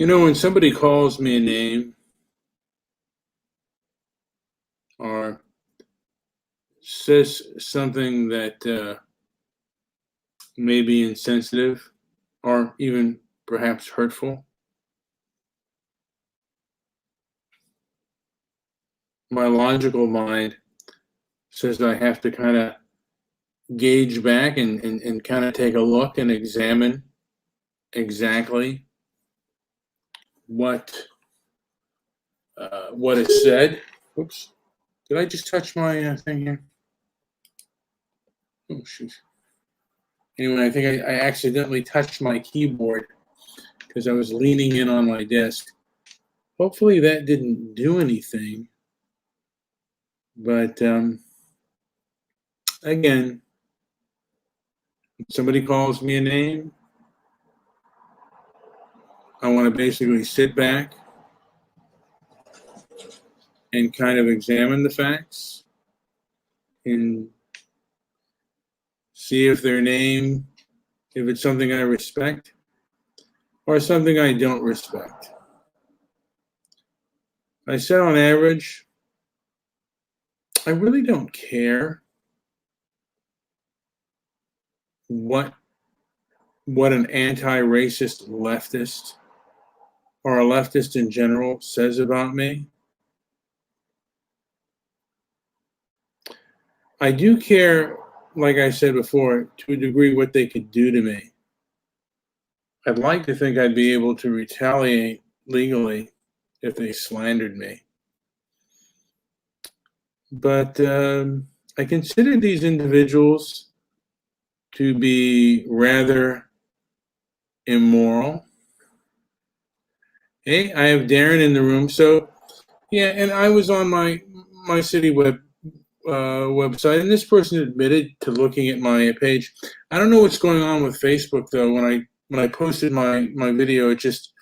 When somebody calls me a name or says something that may be insensitive or even perhaps hurtful, my logical mind says I have to kind of gauge back and kind of take a look and examine exactly what is said. Oops, did I just touch my thing here? Oh shoot. Anyway, I think I accidentally touched my keyboard because I was leaning in on my desk. Hopefully that didn't do anything. But again, if somebody calls me a name, I want to basically sit back and kind of examine the facts and see if their name, if it's something I respect or something I don't respect. I said on average, I really don't care what an anti-racist leftist or a leftist in general says about me. I do care, like I said before, to a degree what they could do to me. I'd like to think I'd be able to retaliate legally if they slandered me. But I consider these individuals to be rather immoral. Hey, I have Darren in the room. So, yeah, and I was on my city website, and this person admitted to looking at my page. I don't know what's going on with Facebook, though. When I posted my video, it just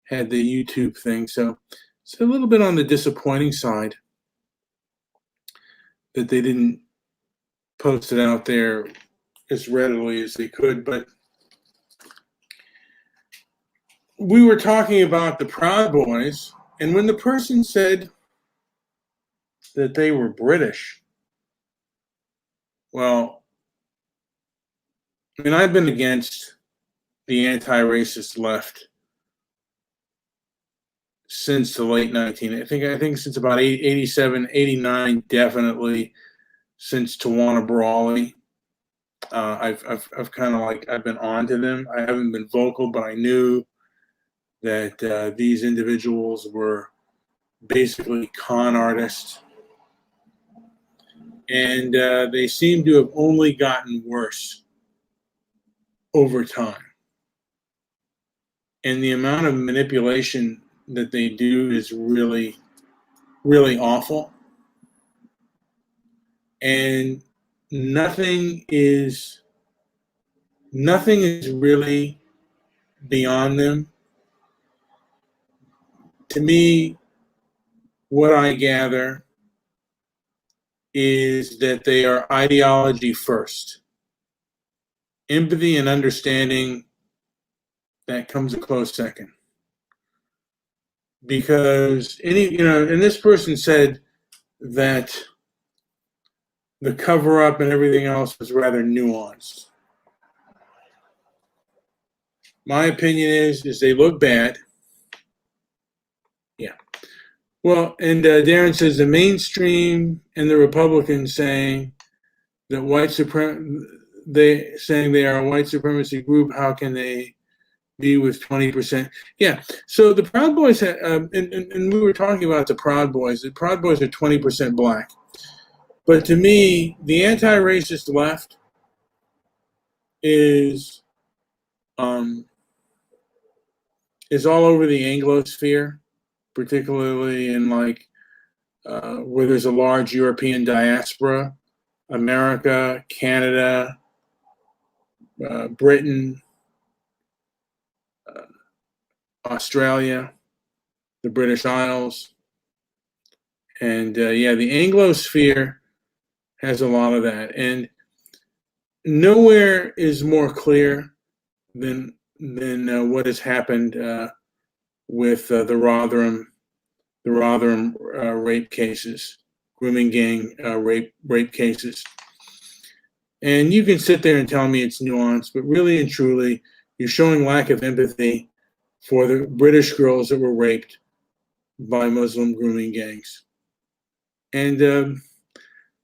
had the YouTube thing. So it's a little bit on the disappointing side that they didn't post it out there as readily as they could. But we were talking about the Proud Boys, and when the person said that they were British, well, I mean, I've been against the anti-racist left since the late I think since about 87, 89, definitely since Tawana Brawley. I've kind of I've been on to them. I haven't been vocal, but I knew that these individuals were basically con artists, and they seem to have only gotten worse over time. And the amount of manipulation that they do is really, really awful. And nothing is really beyond them. To me, what I gather is that they are ideology first. Empathy and understanding, that comes a close second. Because and this person said that the cover up and everything else was rather nuanced. My opinion is they look bad. Yeah. Well, and Darren says the mainstream and the Republicans saying that saying they are a white supremacy group. How can they be with 20%? Yeah. So the Proud Boys, and we were talking about the Proud Boys. The Proud Boys are 20% black. But to me, the anti-racist left is all over the Anglosphere, particularly in where there's a large European diaspora, America, Canada, Britain, Australia, the British Isles. And the Anglosphere has a lot of that. And nowhere is more clear than what has happened with the Rotherham rape cases, grooming gang rape cases. And you can sit there and tell me it's nuanced, but really and truly, you're showing lack of empathy for the British girls that were raped by Muslim grooming gangs. And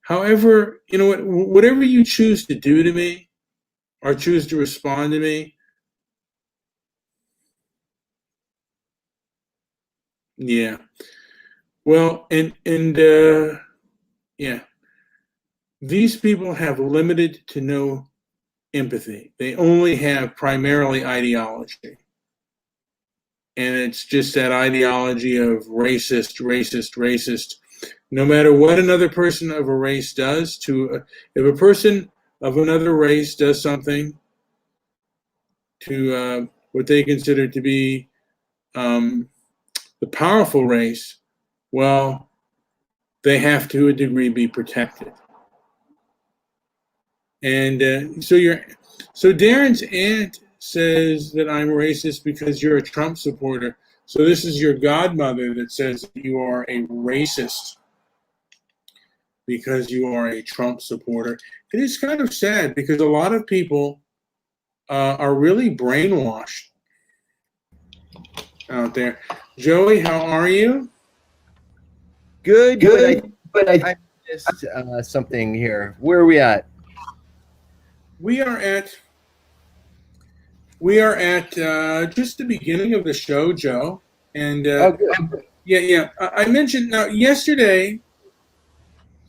however, you know what, whatever you choose to do to me or choose to respond to me, yeah. Well, yeah, these people have limited to no empathy. They only have primarily ideology. And it's just that ideology of racist. No matter what another person of a race does if a person of another race does something to what they consider to be the powerful race, well, they have to a degree be protected. And so Darren's aunt says that I'm racist because you're a Trump supporter. So this is your godmother that says that you are a racist because you are a Trump supporter. It is kind of sad because a lot of people are really brainwashed out there. Joey, how are you? Good. But I missed something here. Where are we at? We are at just the beginning of the show, Joe. And yeah. I mentioned now yesterday,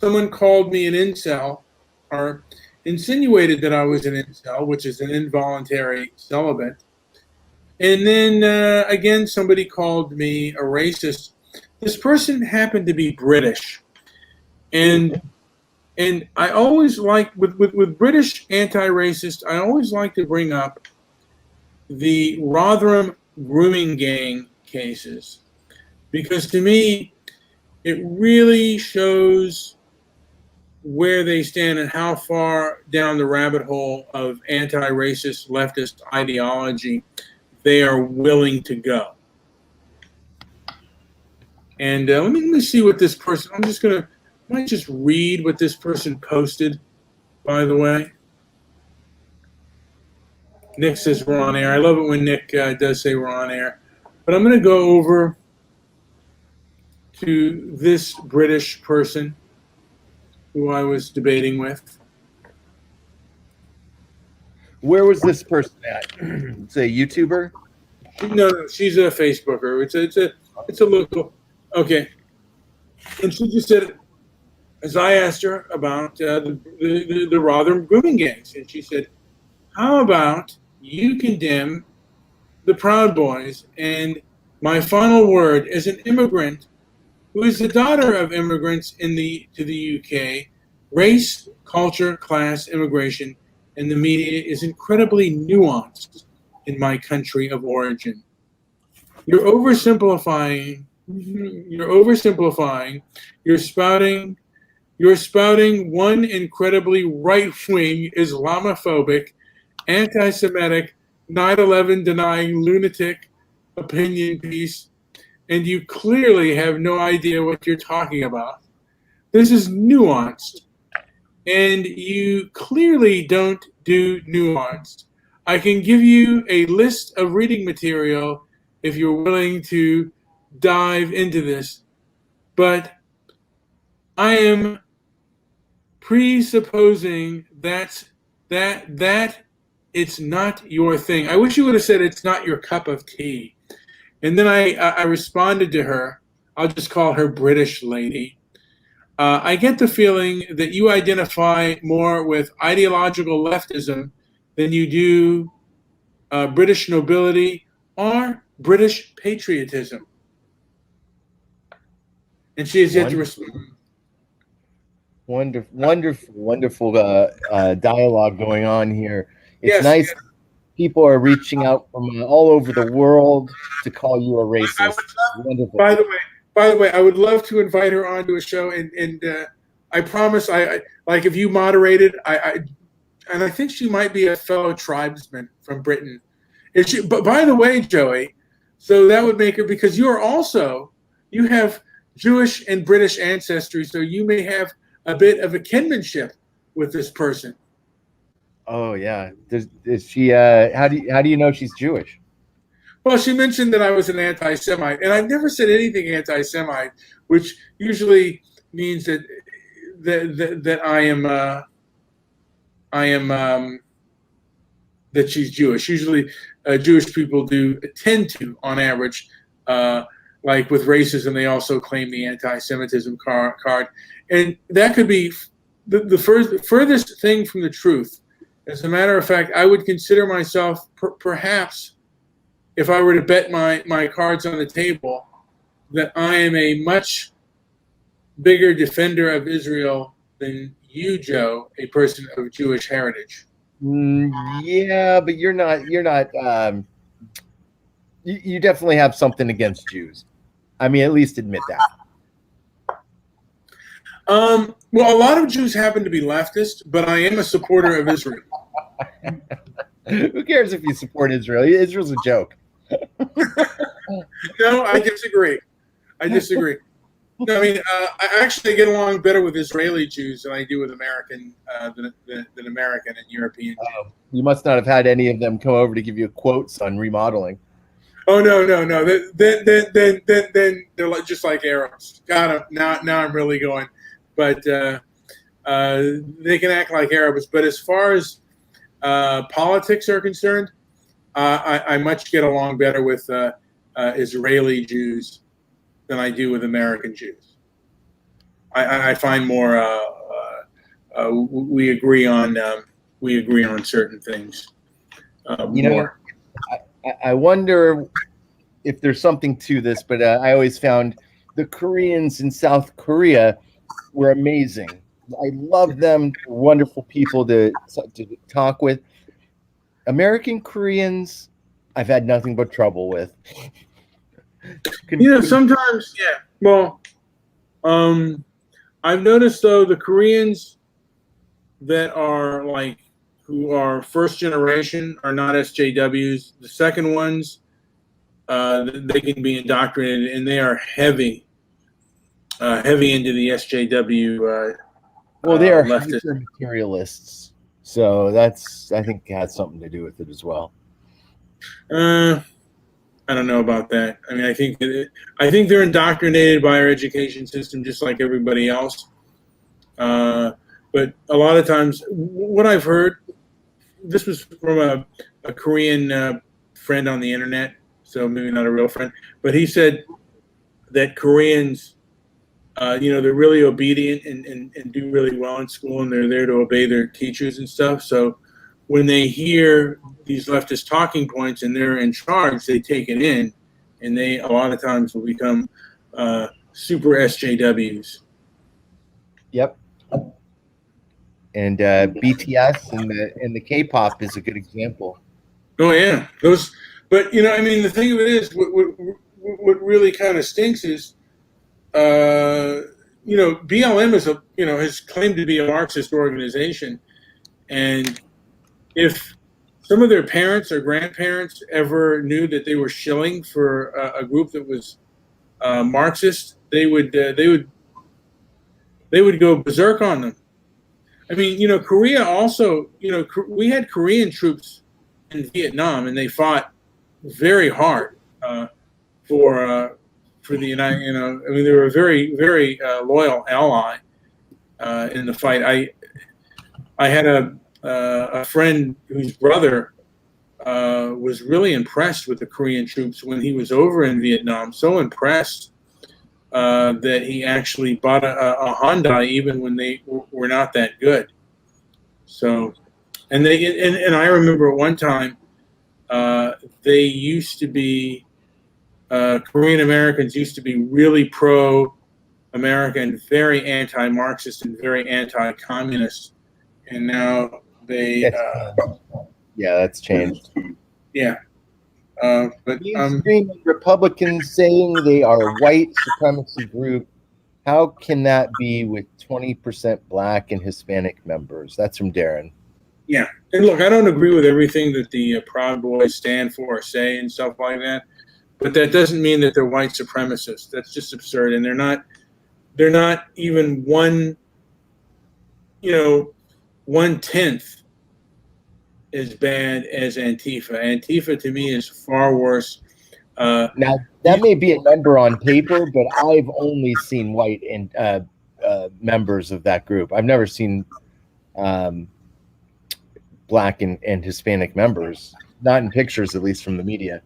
someone called me an incel, or insinuated that I was an incel, which is an involuntary celibate. And then again, somebody called me a racist. This person happened to be British, and I always like with British anti-racist, I always like to bring up the Rotherham grooming gang cases, because to me, it really shows where they stand and how far down the rabbit hole of anti-racist leftist ideology they are willing to go. And let me see what this person, might just read what this person posted, by the way. Nick says we're on air. I love it when Nick does say we're on air. But I'm going to go over to this British person who I was debating with. Where was this person at? It's a YouTuber? No, she's a Facebooker. It's a local. Okay. And she just said, as I asked her about the Rotherham grooming gangs, and she said, how about you condemn the Proud Boys? And my final word, as an immigrant who is the daughter of immigrants to the UK, race, culture, class, immigration, and the media is incredibly nuanced in my country of origin. You're oversimplifying. You're spouting one incredibly right-wing, Islamophobic, anti-Semitic, 9/11 denying lunatic opinion piece, and you clearly have no idea what you're talking about. This is nuanced, and you clearly don't do nuanced. I can give you a list of reading material if you're willing to dive into this, but I am presupposing that it's not your thing. I wish you would have said it's not your cup of tea. And then I responded to her. I'll just call her British lady. I get the feeling that you identify more with ideological leftism than you do British nobility or British patriotism. And she has yet to respond. Wonderful dialogue going on here. It's Yes, nice. yes. People are reaching out from all over the world to call you a racist. Wonderful. By the way, I would love to invite her onto a show, and I promise, I like if you moderated, and I think she might be a fellow tribesman from Britain. But by the way, Joey, So that would make her, because you have Jewish and British ancestry, so you may have a bit of a kinship with this person. Oh yeah. Is she? How do you know she's Jewish? Well, she mentioned that I was an anti-Semite, and I've never said anything anti-Semite, which usually means that I am that she's Jewish. Usually, Jewish people do tend to, on average, like with racism, they also claim the anti-Semitism card, and that could be the furthest thing from the truth. As a matter of fact, I would consider myself perhaps, if I were to bet my cards on the table, that I am a much bigger defender of Israel than you, Joe, a person of Jewish heritage. Yeah, but you're not. You're not. You definitely have something against Jews. I mean, at least admit that. Well, a lot of Jews happen to be leftist, but I am a supporter of Israel. Who cares if you support Israel? Israel's a joke. No, I disagree. I disagree. No, I mean, I actually get along better with Israeli Jews than I do with American than American and European Jews. You must not have had any of them come over to give you quotes on remodeling. Oh no. Then they're just like Arabs. Got them. Now I'm really going. But they can act like Arabs. But as far as politics are concerned, I much get along better with Israeli Jews than I do with American Jews. I find more we agree on certain things. More. I wonder if there's something to this, but I always found the Koreans in South Korea were amazing. I love them. Wonderful people to talk with. American Koreans, I've had nothing but trouble with. Sometimes, yeah. Well, I've noticed though the Koreans that are who are first generation are not SJWs. The second ones, they can be indoctrinated, and they are heavy into the SJW. Well, they are leftist materialists, so I think has something to do with it as well. I don't know about that. I mean, I think they're indoctrinated by our education system, just like everybody else. But a lot of times, what I've heard, this was from a Korean friend on the internet, so maybe not a real friend, but he said that Koreans, they're really obedient and do really well in school, and they're there to obey their teachers and stuff. So when they hear these leftist talking points and they're in charge, they take it in, and they a lot of times will become super SJWs. Yep. And BTS and the K-pop is a good example. Oh yeah, those. But I mean, the thing of it is, what really kind of stinks is, BLM has claimed to be a Marxist organization, and if some of their parents or grandparents ever knew that they were shilling for a group that was Marxist, they would go berserk on them. I mean, Korea also, we had Korean troops in Vietnam, and they fought very hard for the United. I mean, they were a very, very loyal ally in the fight. I had a friend whose brother was really impressed with the Korean troops when he was over in Vietnam. So impressed that he actually bought a Hyundai even when they were not that good. So, and I remember at one time they used to be Korean Americans used to be really pro-American, very anti-Marxist, and very anti-communist, and now they that's changed. Yeah. But Republicans saying they are a white supremacy group. How can that be with 20% Black and Hispanic members? That's from Darren. Yeah. And look, I don't agree with everything that the Proud Boys stand for or say and stuff like that. but that doesn't mean that they're white supremacists. That's just absurd, and they're not even one, 1/10 as bad as Antifa. Antifa to me is far worse. Now that may be a number on paper, but I've only seen white and members of that group. I've never seen black and Hispanic members, not in pictures, at least from the media.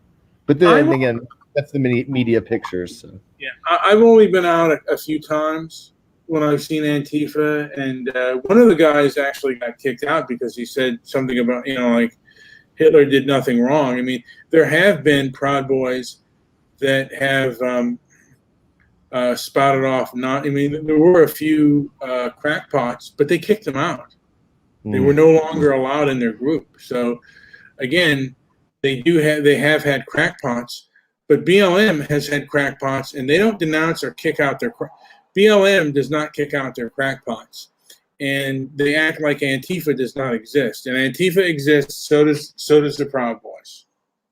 But then again, that's the media pictures. So. Yeah, I've only been out a few times when I've seen Antifa, and one of the guys actually got kicked out because he said something about, like Hitler did nothing wrong. I mean, there have been Proud Boys that have spouted off. There were a few crackpots, but they kicked them out. They were no longer allowed in their group. So, again, they have had crackpots, but BLM has had crackpots, and they don't denounce or kick out their BLM does not kick out their crackpots, and they act like Antifa does not exist. And Antifa exists, so does the Proud Boys.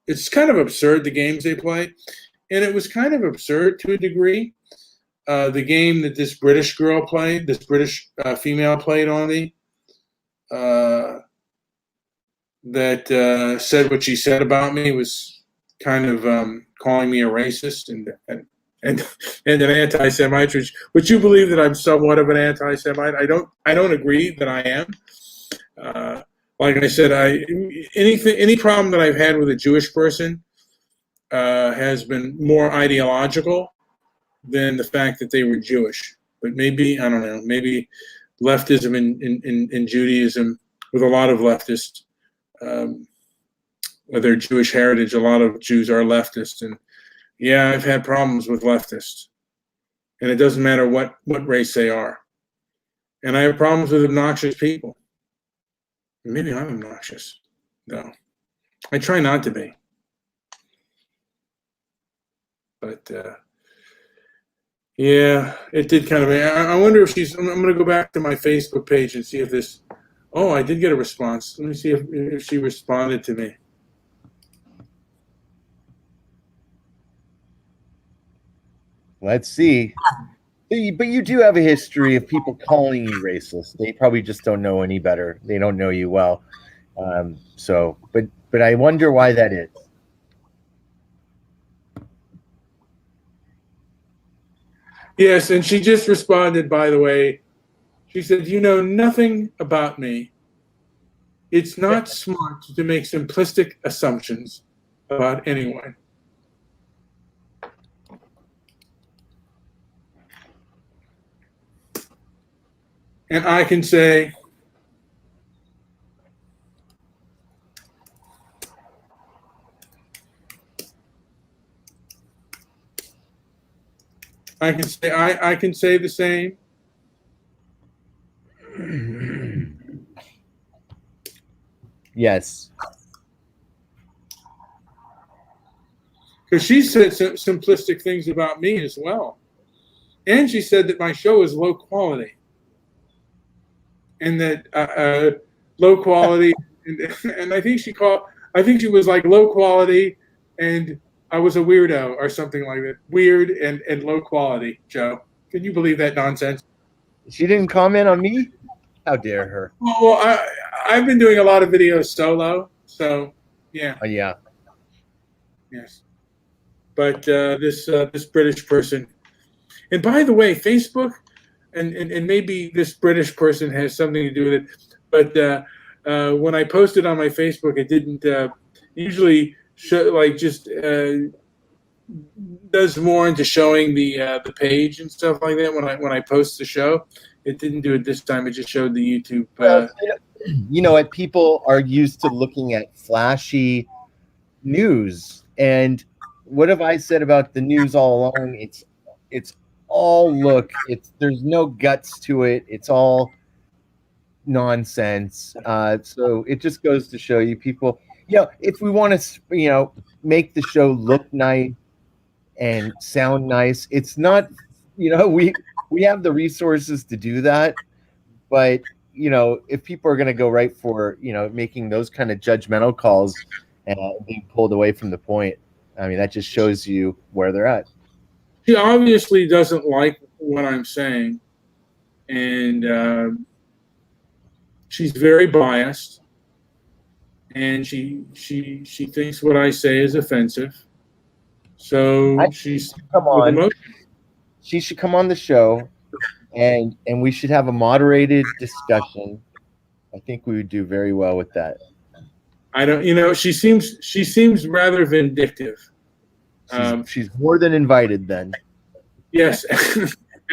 It's kind of absurd, the games they play, and it was kind of absurd to a degree. The game that this British girl played, this British female played on me, that said what she said about me, was kind of calling me a racist and an anti-Semite. Would you believe that I'm somewhat of an anti-Semite? I don't agree that I am. Like I said, any problem that I've had with a Jewish person has been more ideological than the fact that they were Jewish. But maybe, I don't know, maybe leftism in Judaism, with a lot of leftists, with their Jewish heritage, a lot of Jews are leftists. And yeah, I've had problems with leftists. And it doesn't matter what race they are. And I have problems with obnoxious people. Maybe I'm obnoxious. No. I try not to be. But yeah, it did kind of. I wonder if she's. I'm going to go back to my Facebook page and see if this. Oh, I did get a response. Let me see if she responded to me. Let's see. But you do have a history of people calling you racist. They probably just don't know any better. They don't know you well. But I wonder why that is. Yes, and she just responded, by the way. She said, "You know nothing about me. It's not smart to make simplistic assumptions about anyone." And I can say, I can say the same. Yes. Because she said simplistic things about me as well. And she said that my show is low quality. And that low quality, and I think she was like low quality, and I was a weirdo or something like that. Weird and low quality, Joe. Can you believe that nonsense? She didn't comment on me? How dare her? Well, I've been doing a lot of videos solo, so yeah. Oh, yeah. Yes. But this British person, and by the way, Facebook, and maybe this British person has something to do with it, but when I posted on my Facebook, it didn't usually show, like, just does more into showing the page and stuff like that when I post the show. It didn't do it this time. It just showed the YouTube. You know what? People are used to looking at flashy news, and what have I said about the news all along? It's all look. There's no guts to it. It's all nonsense. So it just goes to show you, people. If we want to, make the show look nice and sound nice, it's not. We have the resources to do that, but if people are going to go right for making those kind of judgmental calls and being pulled away from the point, I mean, that just shows you where they're at. She obviously doesn't like what I'm saying, and she's very biased, and she thinks what I say is offensive. So she's Come with on, emotion. she should come on the show, and we should have a moderated discussion. I think we would do very well with that. I don't, she seems rather vindictive. She's more than invited then. Yes,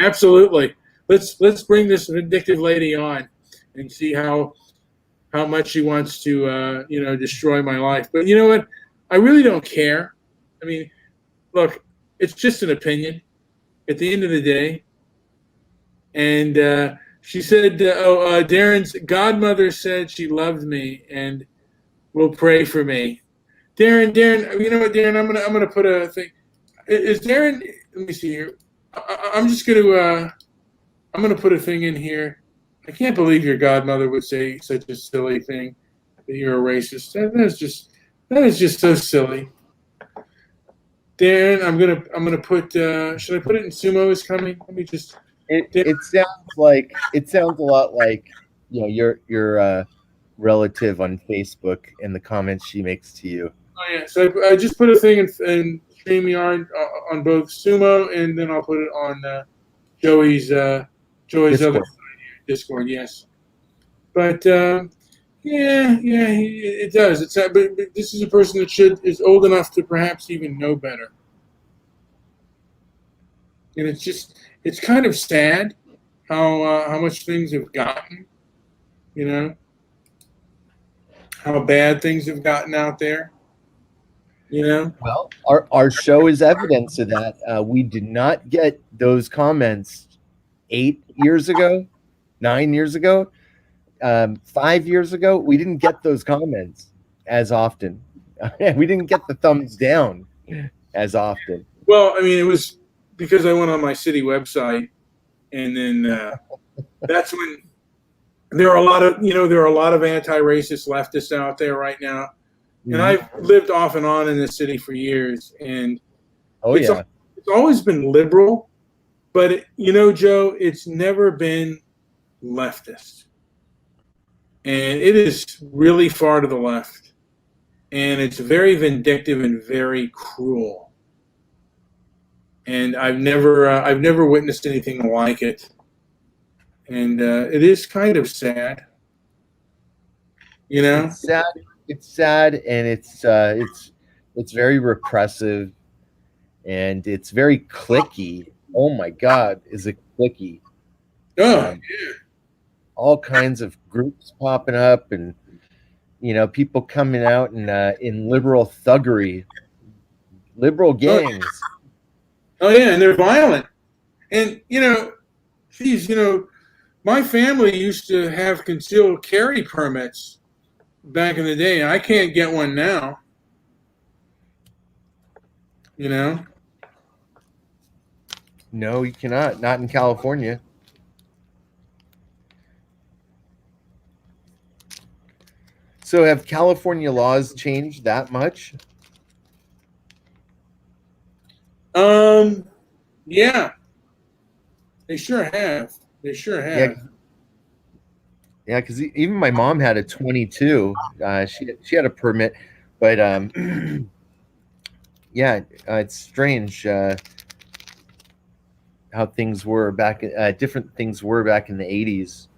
absolutely. Let's bring this vindictive lady on and see how much she wants to destroy my life. But you know what? I really don't care. I mean, look, it's just an opinion at the end of the day. And she said, Darren's godmother said she loved me and will pray for me. Darren, you know what, Darren? I'm gonna put a thing. Is Darren? Let me see here. I'm just I'm gonna put a thing in here. I can't believe your godmother would say such a silly thing that you're a racist. That is just so silly. Darren, I'm gonna put. Should I put it in Sumo is coming? Let me just. It sounds a lot like your relative on Facebook and the comments she makes to you. Oh yeah, so I just put a thing in StreamYard on both Sumo, and then I'll put it on Joey's Discord. other Discord. Yes, but yeah, it does. But this is a person that is old enough to perhaps even know better, and it's kind of sad how much things have gotten, how bad things have gotten out there. Well, our show is evidence of that. We did not get those comments 8 years ago, 9 years ago, 5 years ago. We didn't get those comments as often. We didn't get the thumbs down as often. Well, I mean, it was because I went on my city website, and then that's when there are a lot of anti-racist leftists out there right now. And I've lived off and on in the city for years, and it's always been liberal, but Joe, it's never been leftist, and it is really far to the left, and it's very vindictive and very cruel, and I've never witnessed anything like it, and it is kind of sad, It's sad. It's sad, and it's very repressive, and it's very cliquey. Oh my God, is it cliquey? Yeah. All kinds of groups popping up, and people coming out and in liberal thuggery, liberal gangs. Oh yeah, and they're violent, and geez, my family used to have concealed carry permits back in the day. I can't get one now. No, you cannot. Not in California. So have California laws changed that much? Yeah. They sure have. Yeah, because even my mom had a 22. She had a permit, but yeah, it's strange how things were back. Different things were back in the 80s.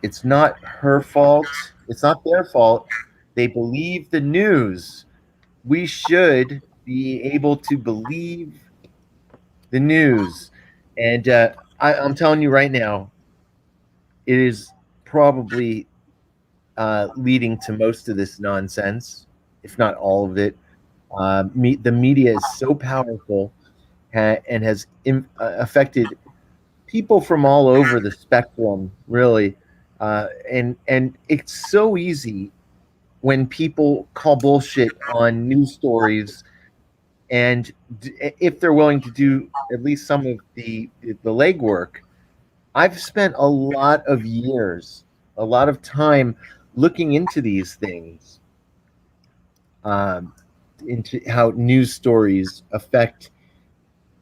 It's not her fault. It's not their fault. They believe the news. We should be able to believe the news. And I'm telling you right now, it is probably leading to most of this nonsense, if not all of it. The media is so powerful and has affected people from all over the spectrum, really. And it's so easy when people call bullshit on news stories, and if they're willing to do at least some of the legwork, I've spent a lot of years, a lot of time looking into these things, um, into how news stories affect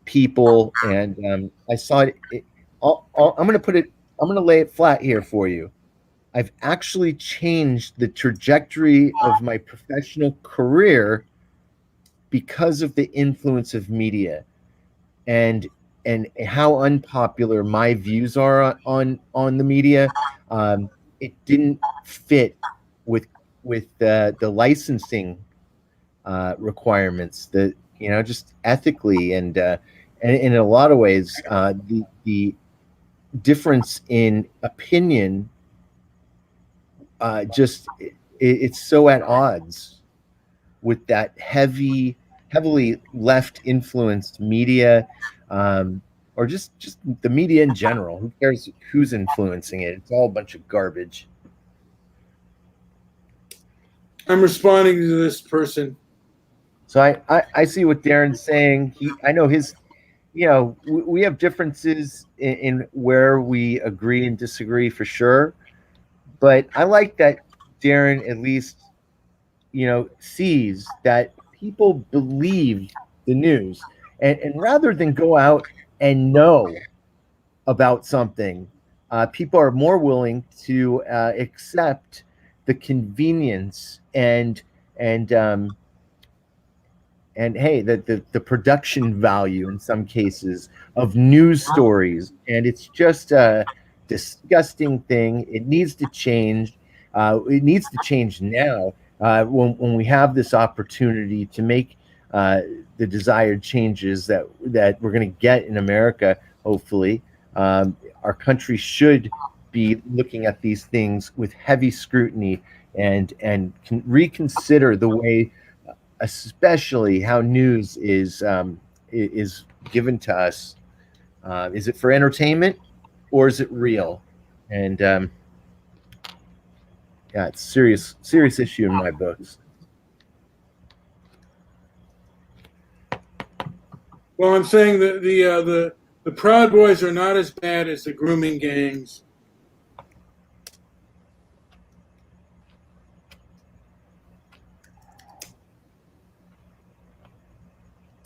people, and I saw it. I'm going to put it. I'm going to lay it flat here for you. I've actually changed the trajectory of my professional career because of the influence of media, and how unpopular my views are on the media. It didn't fit with the licensing requirements, that just ethically, and in a lot of ways, the difference in opinion, just it's so at odds with that heavily left influenced media, or just the media in general. Who cares who's influencing it? It's all a bunch of garbage. I'm responding to this person. So I see what Darren's saying. I know his, we have differences in where we agree and disagree for sure. But I like that Darren at least, sees that people believe the news, and rather than go out and know about something, people are more willing to accept the convenience and and hey, the production value in some cases of news stories, and it's just a disgusting thing. It needs to change. It needs to change now, when we have this opportunity to make the desired changes that we're going to get in America. Hopefully, our country should be looking at these things with heavy scrutiny, and can reconsider the way, especially how news is given to us. Is it for entertainment, or is it real? And yeah, it's serious issue in my books. Well, I'm saying that the Proud Boys are not as bad as the grooming gangs.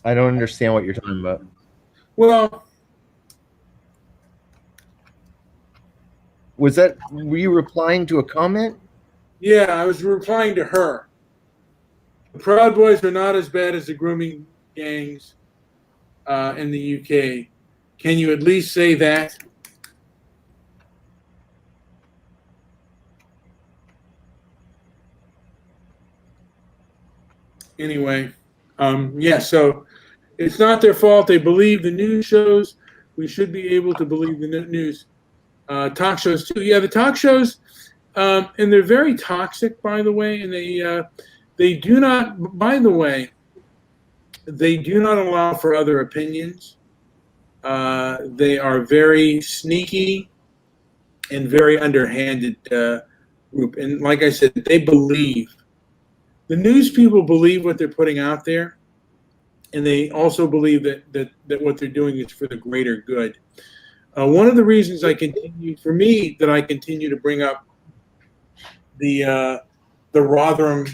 I don't understand what you're talking about. Well, Were you replying to a comment? yeah, I was replying to her. The Proud Boys are not as bad as the grooming gangs in the UK. Can you at least say that? Anyway, yeah, so it's not their fault. They believe the news shows. We should be able to believe the news talk shows too. Yeah, the talk shows, and they're very toxic, by the way, and they do not. By the way, they do not allow for other opinions. They are very sneaky and very underhanded group. And like I said, they believe the news people believe what they're putting out there, and they also believe that what they're doing is for the greater good. One of the reasons I continue to bring up the Rotherham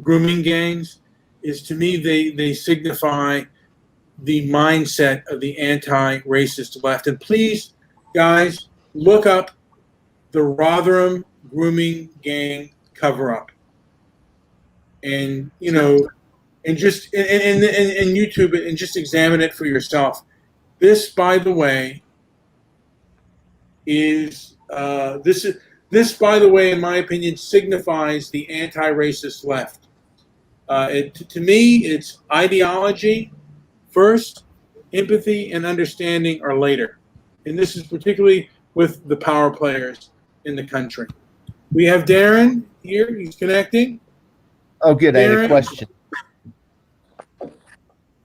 grooming gangs is, to me, they signify the mindset of the anti-racist left. And please, guys, look up the Rotherham grooming gang cover-up, and just and YouTube it and just examine it for yourself. This, by the way, this, by the way, in my opinion, signifies the anti-racist left. To me, it's ideology first, empathy and understanding are later. And this is particularly with the power players in the country. We have Darren here. He's connecting. Oh, good. Darren? I had a question.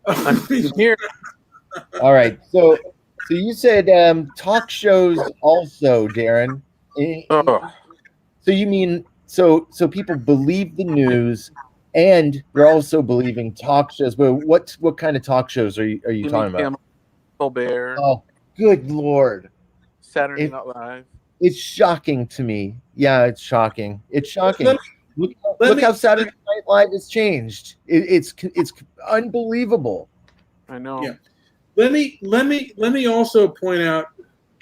I'm here. All right. So you said talk shows also, Darren. Oh. So you mean so people believe the news, and they're also believing talk shows? But what kind of talk shows are you talking about? Bear. Oh, good Lord! Saturday Night Live. It's shocking to me. Yeah, it's shocking. It's shocking. Let Look me- how Saturday Night Live has changed. It's unbelievable. I know. Yeah. Let me also point out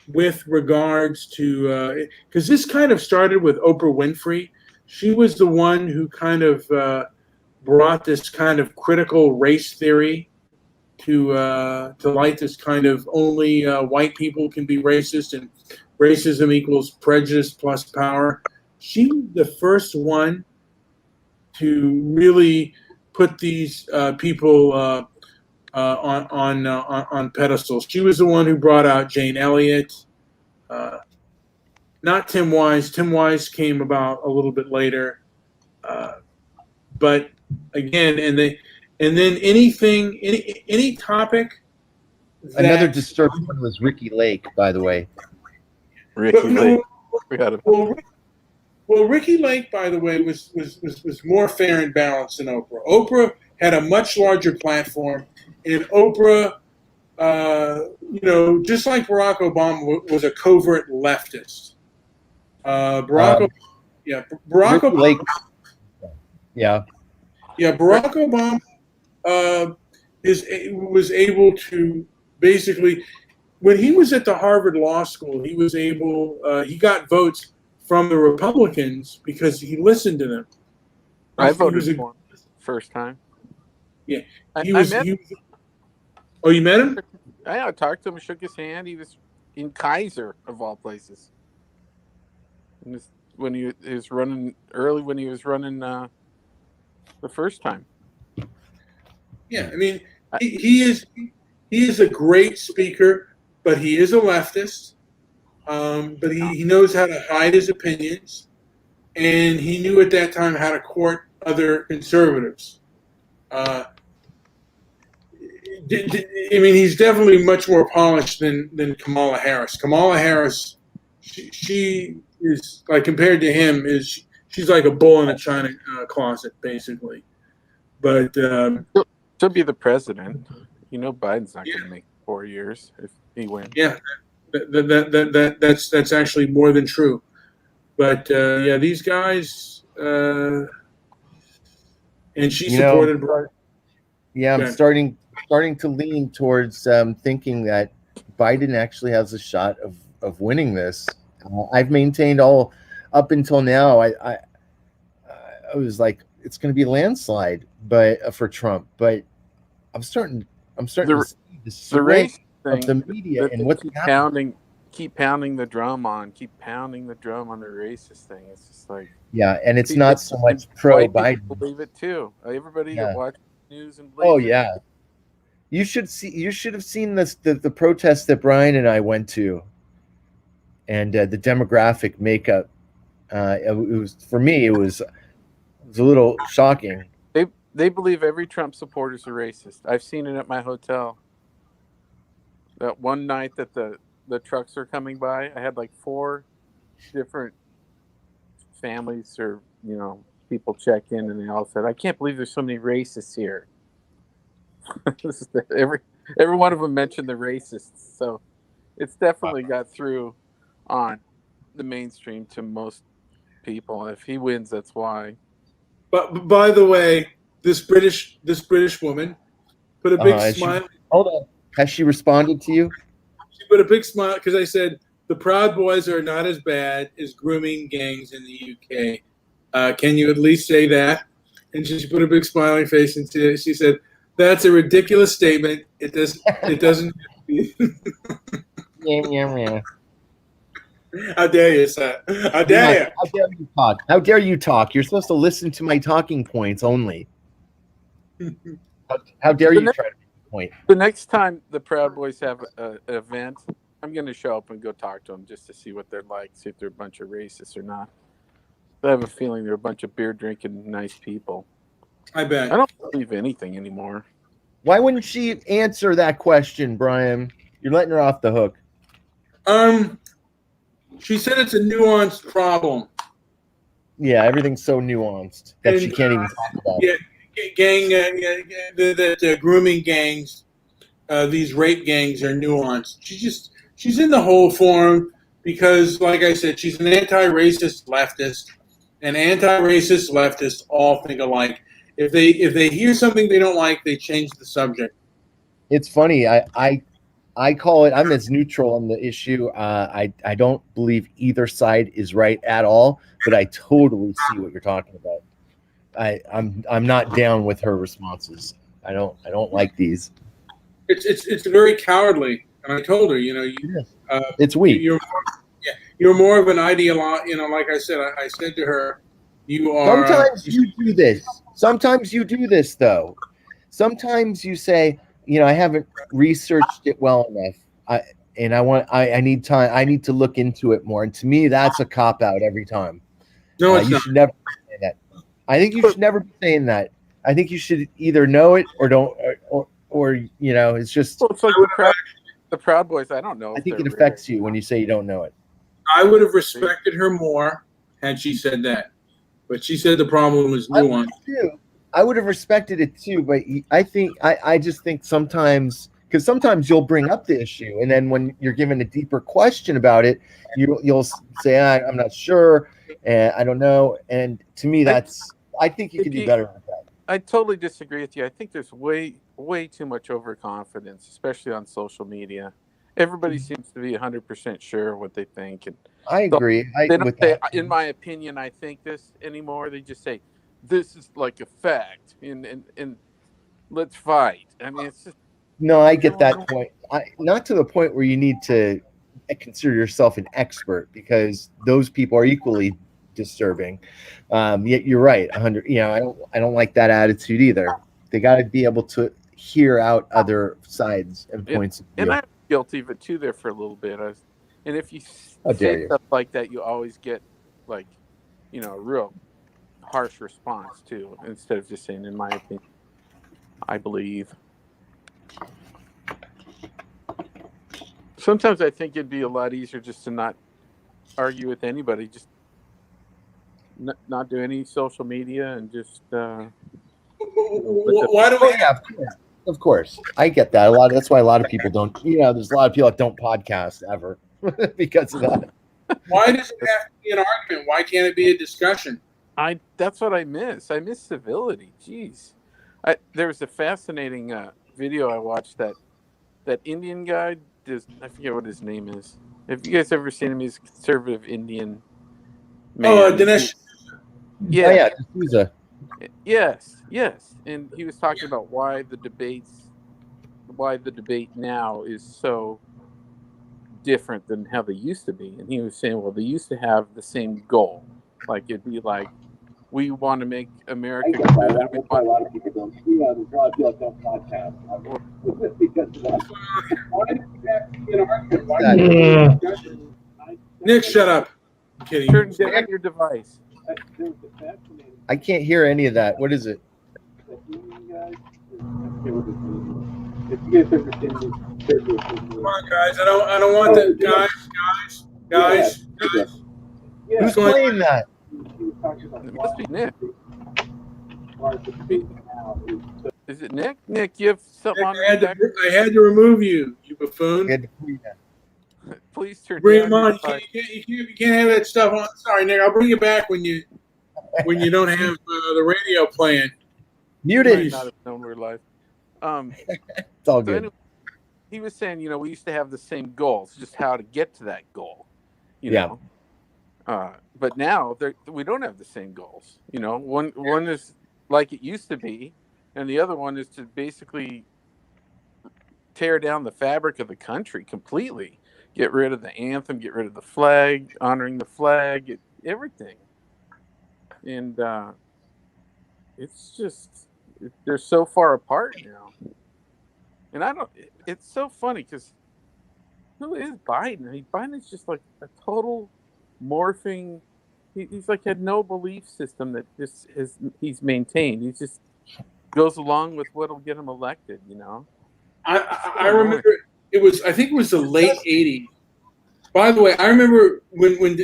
with regards to because this kind of started with Oprah Winfrey. She was the one who kind of brought this kind of critical race theory to light. This kind of only white people can be racist and racism equals prejudice plus power. She was the first one to really put these people on pedestals. She was the one who brought out Jane Elliott, not Tim Wise. Tim Wise came about a little bit later, but again, and then any topic. Another disturbed one was Ricky Lake, by the way. Ricky Lake. We got him. Well, Ricky Lake, by the way, was more fair and balanced than Oprah. Oprah had a much larger platform, and Oprah, just like Barack Obama, was a covert leftist. Barack Ricky Lake. Yeah. Barack Obama was able to basically, when he was at the Harvard Law School, he got votes from the Republicans because he listened to them. I voted for him first time. Yeah, I met him. Oh, you met him? I talked to him, shook his hand. He was in Kaiser, of all places. And when he was running the first time. Yeah, I mean, he is a great speaker, but he is a leftist. But he knows how to hide his opinions, and he knew at that time how to court other conservatives. I mean, he's definitely much more polished than Kamala Harris. Kamala Harris, she is, like, compared to him, she's like a bull in a china closet, basically. But she'll be the president. Biden's not going to make 4 years if he wins. Yeah, that's actually more than true. But these guys, and she supported. Yeah, I'm starting to lean towards thinking that Biden actually has a shot of winning this. I've maintained all up until now. I was like, it's going to be a landslide, but for Trump. But I'm starting to see the race of the media and what's happening. Keep pounding the drum on the racist thing. It's just like, yeah, and it's not so much pro Biden. Believe it too. Everybody that watches news and you should have seen the protest that Brian and I went to, and the demographic makeup. It was, for me, it was a little shocking. They believe every Trump supporter is a racist. I've seen it at my hotel. That one night that the trucks are coming by, I had like 4 different families or people check in, and they all said, "I can't believe there's so many racists here." Every one of them mentioned the racists, so it's definitely got through on the mainstream to most people. If he wins, that's why. But by the way, this British woman put a big smile. Hold on. Has she responded to you? She put a big smile because I said the Proud Boys are not as bad as grooming gangs in the UK. Can you at least say that? And she put a big smiling face and she said, "That's a ridiculous statement. It doesn't." Yeah. How dare you, sir? How dare you? How dare you talk? How dare you talk? You're supposed to listen to my talking points only. How dare you try to make a point? The next time the Proud Boys have an event, I'm going to show up and go talk to them just to see what they're like, see if they're a bunch of racists or not. I have a feeling they're a bunch of beer-drinking nice people. I bet. I don't believe anything anymore. Why wouldn't she answer that question, Brian? You're letting her off the hook. She said it's a nuanced problem. Yeah, everything's so nuanced that she can't even talk about. Yeah, grooming gangs, these rape gangs are nuanced. She's in the whole forum. because, like I said, she's an anti-racist leftist, and anti-racist leftists all think alike. If they hear something they don't like, they change the subject. It's funny. I call it. I'm as neutral on the issue. I don't believe either side is right at all, but I totally see what you're talking about. I'm not down with her responses. I don't like these. It's very cowardly, and I told her, It's weak. You're more of an ideologue. Like I said, I said to her, you are. Sometimes you do this. Sometimes you do this, though. Sometimes you say, I haven't researched it well enough. I need time. I need to look into it more. And to me, that's a cop out every time. No, it's you not. should never say that. I think you should never be saying that. I think you should either know it or don't, or it's just. Well, it's like the Proud Boys. I don't know. I think it affects you when you say you don't know it. I would have respected her more had she said that, but she said the problem was nuance. I would have respected it too, but I just think sometimes, because sometimes you'll bring up the issue, and then when you're given a deeper question about it, you'll say, I'm not sure, and I don't know. And to me, I think you could do better with that. I totally disagree with you. I think there's way too much overconfidence, especially on social media. Everybody seems to be 100% sure what they think, and I agree. They don't say, in my opinion, I think this anymore. They just say, this is like a fact, and let's fight. I mean, it's just. No, I get that point. Not to the point where you need to consider yourself an expert, because those people are equally disturbing. Yet you're right, 100. I don't like that attitude either. They got to be able to hear out other sides and points of view. And I'm guilty of it too. There for a little bit. And if you say stuff like that, you always get like, a real harsh response too, instead of just saying, in my opinion, I believe. Sometimes I think it'd be a lot easier just to not argue with anybody, just not do any social media, and just why do we have? Of course, I get that. That's why a lot of people don't. There's a lot of people that don't podcast ever because of that. Why does it have to be an argument? Why can't it be a discussion? That's what I miss. I miss civility. Jeez, there was a fascinating video I watched that Indian guy. I forget what his name is. Have you guys ever seen him? He's a conservative Indian man. Oh, Dinesh. Yeah. D'Souza. Yes. And he was talking about why the debate now is so different than how they used to be. And he was saying, well, they used to have the same goal. Like, it'd be like, we want to make America good. That's why a lot of people don't. There's a lot of people that don't podcast. Because of that. Why does it have to be an argument? Nick, shut up. I'm kidding. Turn down your device. I can't hear any of that. What is it? Come on, guys. I don't want that. Guys. Who's playing that? It must be Nick. Is it Nick? Nick, you have something on I had to remove you, you buffoon. Please turn Bring down him on. your You can't have that stuff on. Sorry, Nick. I'll bring you back when you don't have the radio playing. Muted. Might not have known we're live. It's all good. Anyway, he was saying, we used to have the same goals, just how to get to that goal. You know. But now we don't have the same goals. One is like it used to be, and the other one is to basically tear down the fabric of the country completely. Get rid of the anthem, get rid of the flag, honoring the flag, everything. And it's just, they're so far apart now. And it's so funny because who is Biden? I mean, Biden's just like a total morphing. He's like had no belief system that he's maintained. He just goes along with what'll get him elected, I remember I think it was the late '80s. By the way, I remember when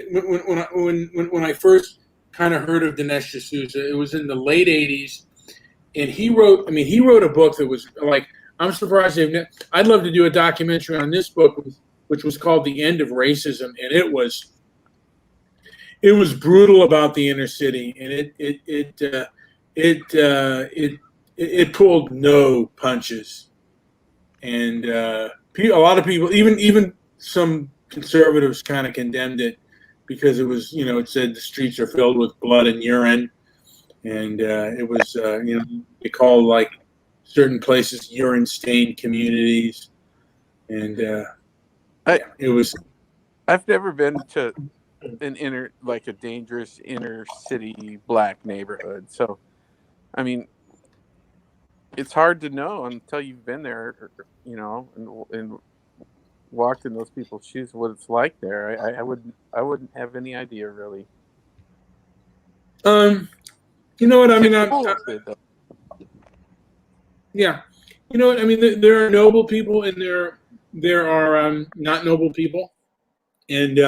I first kind of heard of Dinesh D'Souza. It was in the late '80s, and he wrote a book that was like, I'm surprised I'd love to do a documentary on this book which was called The End of Racism, and it was brutal about the inner city, and it pulled no punches, and a lot of people, even some conservatives, kind of condemned it because it was, it said the streets are filled with blood and urine, and it was, they called like certain places urine-stained communities, and it was. I've never been to a dangerous inner city black neighborhood. So, I mean, it's hard to know until you've been there, and walked in those people's shoes what it's like there. I wouldn't have any idea really. You know what I mean? Yeah, you know what I mean. There are noble people, and there are not noble people, and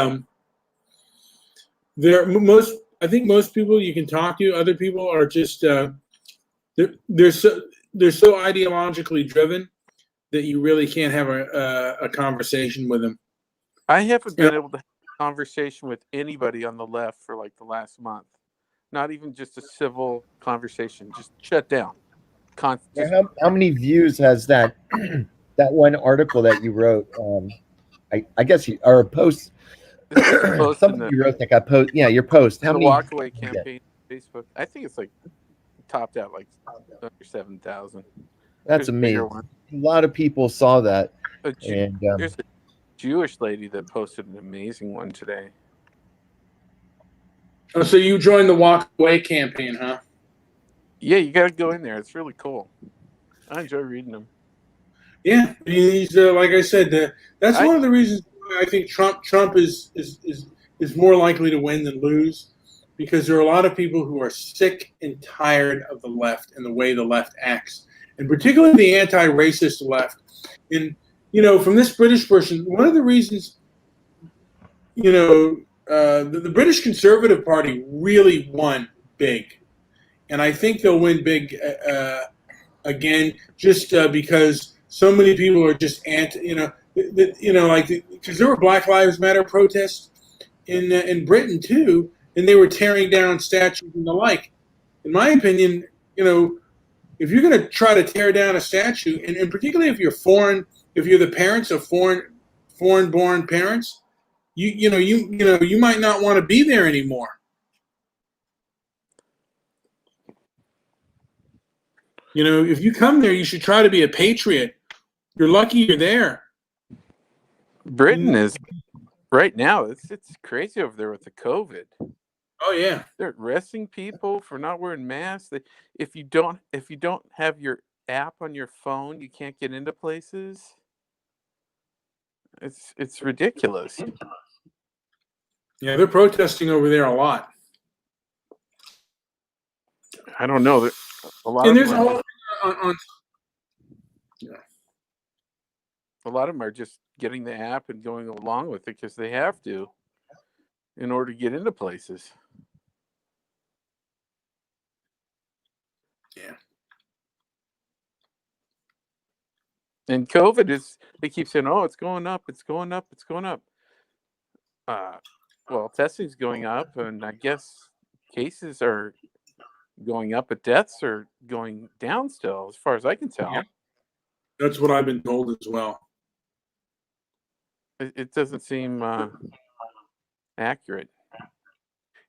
I think most people you can talk to. Other people are just they're so ideologically driven that you really can't have a conversation with them. I haven't been able to have a conversation with anybody on the left for like the last month. Not even just a civil conversation. Just shut down. How many views has that that one article that you wrote? I guess or a post. Something you wrote that got post. Yeah, your post. How many? The walkaway campaign on Facebook. I think it's like topped out like under 7,000. That's amazing. A lot of people saw that. There's a Jewish lady that posted an amazing one today. Oh, so you joined the walkaway campaign, huh? Yeah, you got to go in there. It's really cool. I enjoy reading them. Yeah, he's like I said, that's one of the reasons why I think Trump is more likely to win than lose, because there are a lot of people who are sick and tired of the left and the way the left acts, and particularly the anti-racist left. And from this British person, one of the reasons, the British Conservative Party really won big. And I think they'll win big again, just because so many people are just because there were Black Lives Matter protests in Britain too, and they were tearing down statues and the like. In my opinion, if you're going to try to tear down a statue, and particularly if you're foreign, if you're the parents of foreign-born parents, you might not want to be there anymore. If you come there, you should try to be a patriot. You're lucky you're there. Britain is right now. It's crazy over there with the COVID. Oh yeah, they're arresting people for not wearing masks. If you don't have your app on your phone, you can't get into places. It's ridiculous. Yeah, they're protesting over there a lot. I don't know. A lot of them are just getting the app and going along with it because they have to in order to get into places. Yeah. And COVID they keep saying, oh, it's going up, it's going up, it's going up. Well, testing's going up, and I guess cases are going up, but deaths are going down still, as far as I can tell. Yeah. That's what I've been told as well. It doesn't seem accurate.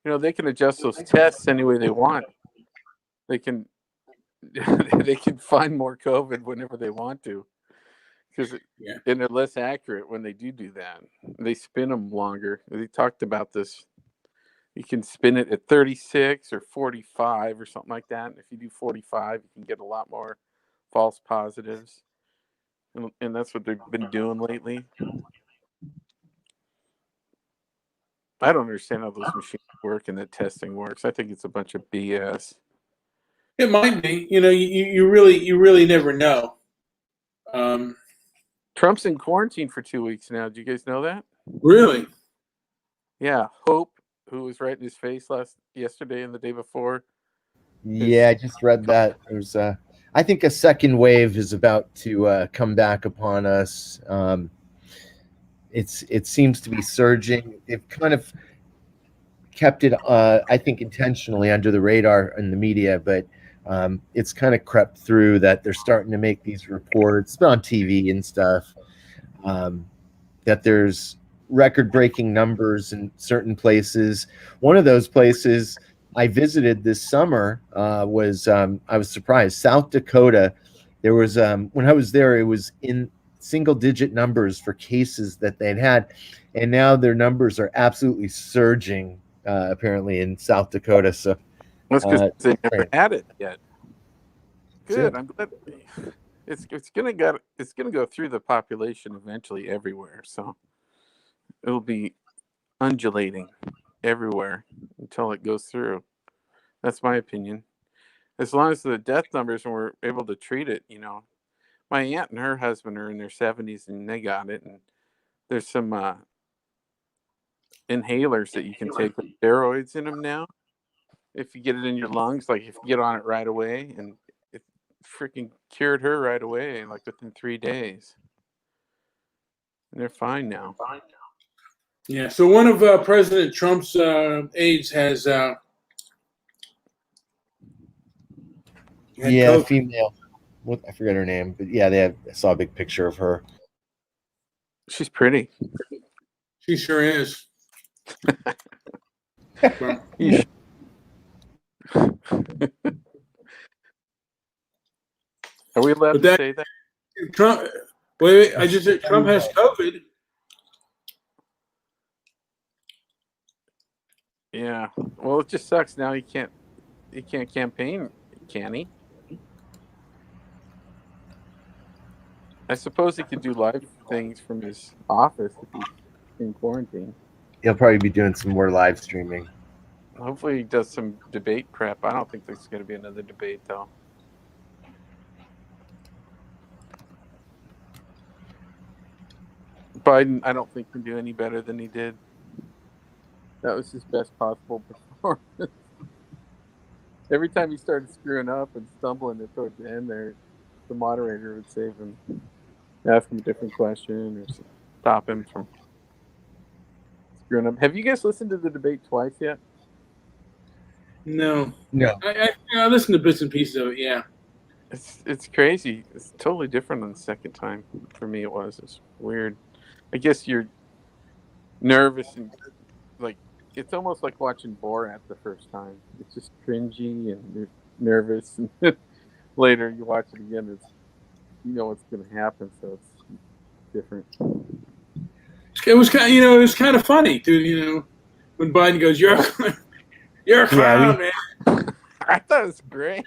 They can adjust those tests any way they want. They can find more COVID whenever they want to, and they're less accurate when they do that. They spin them longer. They talked about this. You can spin it at 36 or 45 or something like that. And if you do 45, you can get a lot more false positives. And that's what they've been doing lately. I don't understand how those machines work and that testing works. I think it's a bunch of BS. It might be. You really never know. Trump's in quarantine for 2 weeks now. Do you guys know that? Really? Yeah. Hope, who was right in his face yesterday and the day before. Yeah, I just read that. There's I think a second wave is about to come back upon us. it seems to be surging. They've kind of kept it, I think, intentionally under the radar in the media, but it's kind of crept through that they're starting to make these reports on TV and stuff, that there's record-breaking numbers in certain places. One of those places I visited this summer was, I was surprised, South Dakota. There was, when I was there, it was in single-digit numbers for cases that they'd had, and now their numbers are absolutely surging, apparently in South Dakota. So That's because they never great. had it yet. Good. it. I'm glad. It's gonna go through the population eventually everywhere. So it'll be undulating everywhere until it goes through. That's my opinion. As long as the death numbers and we're able to treat it, you know. My aunt and her husband are in their 70s and they got it. And there's some inhalers that you can take with steroids in them now. If you get it in your lungs, like if you get on it right away, and it freaking cured her right away, like within 3 days. And they're fine now. Yeah. So one of President Trump's aides has had Yeah, COVID. female. What, I forget her name, but yeah, I saw a big picture of her. She's pretty. She sure is. Well, You Are we allowed But to that- say that? Trump. Wait, I just said Trump has COVID. Yeah. Well, it just sucks now. He can't campaign, can he? I suppose he could do live things from his office if he's in quarantine. He'll probably be doing some more live streaming. Hopefully, he does some debate prep. I don't think there's going to be another debate, though. Biden, I don't think can do any better than he did. That was his best possible performance. Every time he started screwing up and stumbling at towards the end there, the moderator would save him, ask him a different question, or stop him from screwing up. Have you guys listened to the debate twice yet? No. No. I listened to bits and pieces of it. Yeah. It's crazy. It's totally different on the second time. For me, it was. It's weird. I guess you're nervous and like it's almost like watching Borat the first time. It's just cringy and you're nervous, and later you watch it again. It's you know what's going to happen, so it's different. It was kind of, it was kind of funny, dude. When Biden goes, "You're a clown, man." I thought it was great.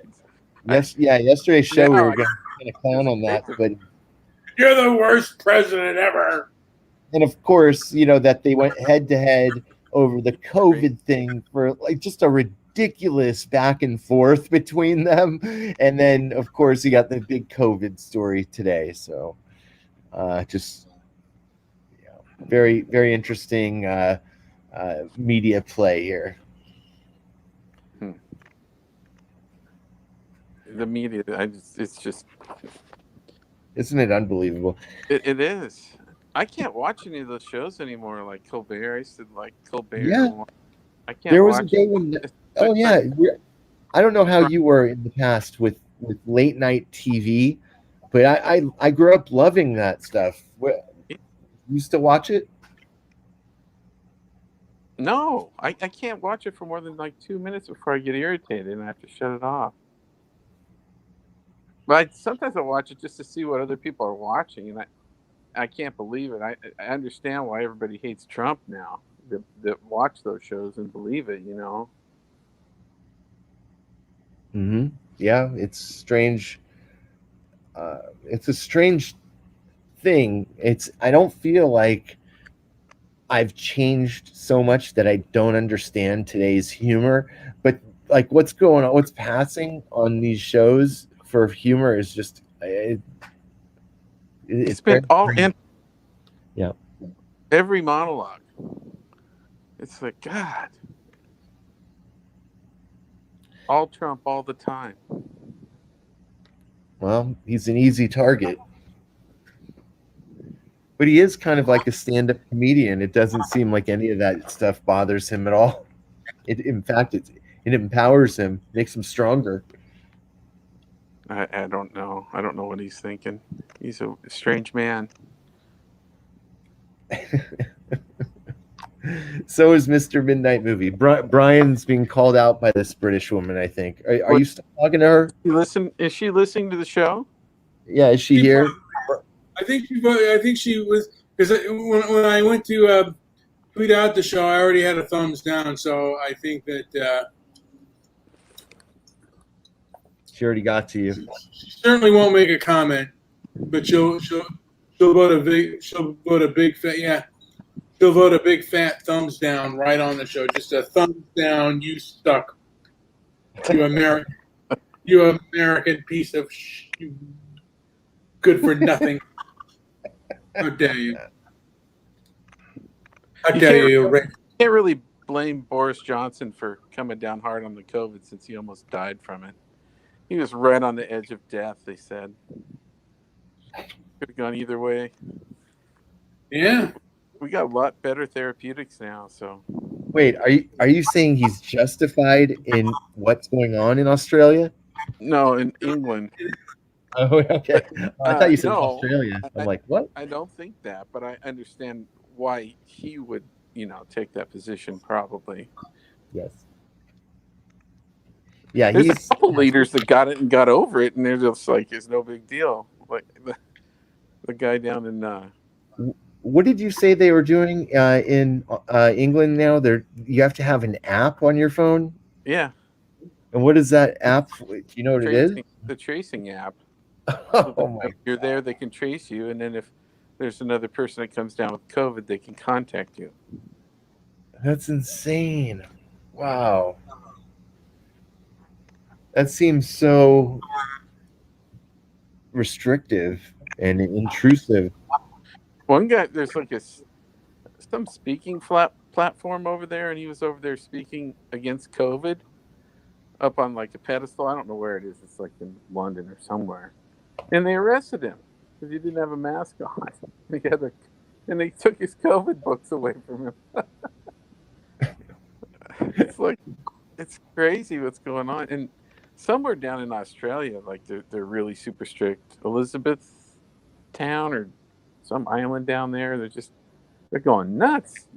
Yes, yeah. Yesterday's show we were going to clown on that, but You're the worst president ever. and of course, that they went head to head over the COVID thing for like just a ridiculous back and forth between them, and then of course you got the big COVID story today. So, just very very interesting media play here. The media, it's just, isn't it unbelievable? It is. I can't watch any of those shows anymore, like Colbert. I used to like Colbert. Yeah. I can't. There was watch a day when, oh yeah, I don't know how you were in the past with late night TV, but I grew up loving that stuff. You used to watch it? No, I can't watch it for more than like 2 minutes before I get irritated and I have to shut it off. But sometimes I watch it just to see what other people are watching, and I can't believe it. I understand why everybody hates Trump now that watch those shows and believe it, Mm-hmm. Yeah, it's strange. It's a strange thing. I don't feel like I've changed so much that I don't understand today's humor, but like what's going on, what's passing on these shows for humor is just it's been all in. Yeah. Every monologue. It's like, God. All Trump all the time. Well, he's an easy target. But he is kind of like a stand-up comedian. It doesn't seem like any of that stuff bothers him at all. In fact, it empowers him, makes him stronger. I don't know. I don't know what he's thinking. He's a strange man. So is Mr. Midnight Movie. Brian's being called out by this British woman, I think. Are you still talking to her? Is she listening to the show? Yeah, is she here? I think she was, because when I went to tweet out the show, I already had a thumbs down. So I think that She already got to you. she certainly won't make a comment, but she'll vote a big thumbs down right on the show. Just a thumbs down. You suck. You American piece of you good for nothing. How dare you? How dare you? Can't really blame Boris Johnson for coming down hard on the COVID since he almost died from it. He was right on the edge of death, they said. Could have gone either way. Yeah. We got a lot better therapeutics now, so. Wait, are you saying he's justified in what's going on in Australia? No, in England. Oh, okay. I thought you said no, Australia. I'm like, what? I don't think that, but I understand why he would, take that position probably. Yes. Yeah, There's a couple leaders that got it and got over it, and they're just like, it's no big deal. Like the guy down in. What did you say they were doing in England now? You have to have an app on your phone? Yeah. And what is that app? Do you know what it is? The tracing app. Oh my! If you're there, they can trace you, and then if there's another person that comes down with COVID, they can contact you. That's insane! Wow, that seems so restrictive and intrusive. One guy, there's like some speaking platform over there, and he was over there speaking against COVID up on like a pedestal. I don't know where it is. It's like in London or somewhere. And they arrested him because he didn't have a mask on. And they took his COVID books away from him. It's crazy what's going on. And somewhere down in Australia, like they're really super strict. Elizabeth Town or some island down there, they're going nuts.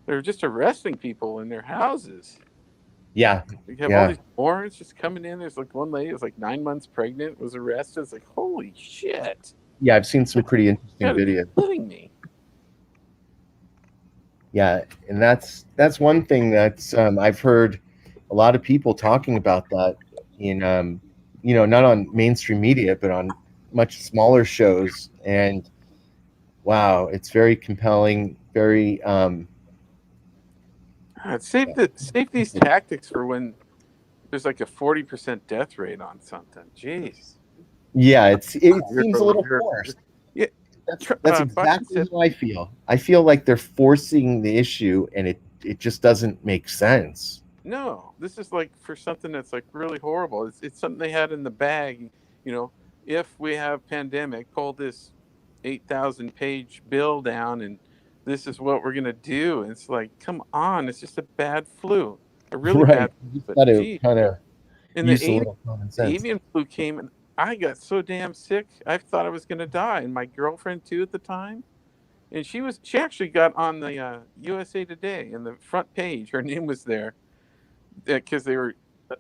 They're just arresting people in their houses. Yeah. You have all these warrants just coming in. There's like one lady was like 9 months pregnant, was arrested. It's like, holy shit. Yeah, I've seen some pretty interesting videos. You're kidding me. Yeah, and that's one thing that's I've heard a lot of people talking about that in not on mainstream media, but on much smaller shows. And wow, it's very compelling, very Save these tactics for when there's like a 40% death rate on something. Jeez. Yeah, it seems a little forced. Yeah, that's exactly how I feel. I feel like they're forcing the issue, and it just doesn't make sense. No, this is like for something that's like really horrible. It's something they had in the bag. If we have pandemic, pull this 8,000 page bill down, and this is what we're gonna do. And it's like, come on, it's just a bad flu, a really bad flu. But kind of and the avian flu came, and I got so damn sick. I thought I was gonna die, and my girlfriend too at the time. And she actually got on the USA Today in the front page. Her name was there because they were,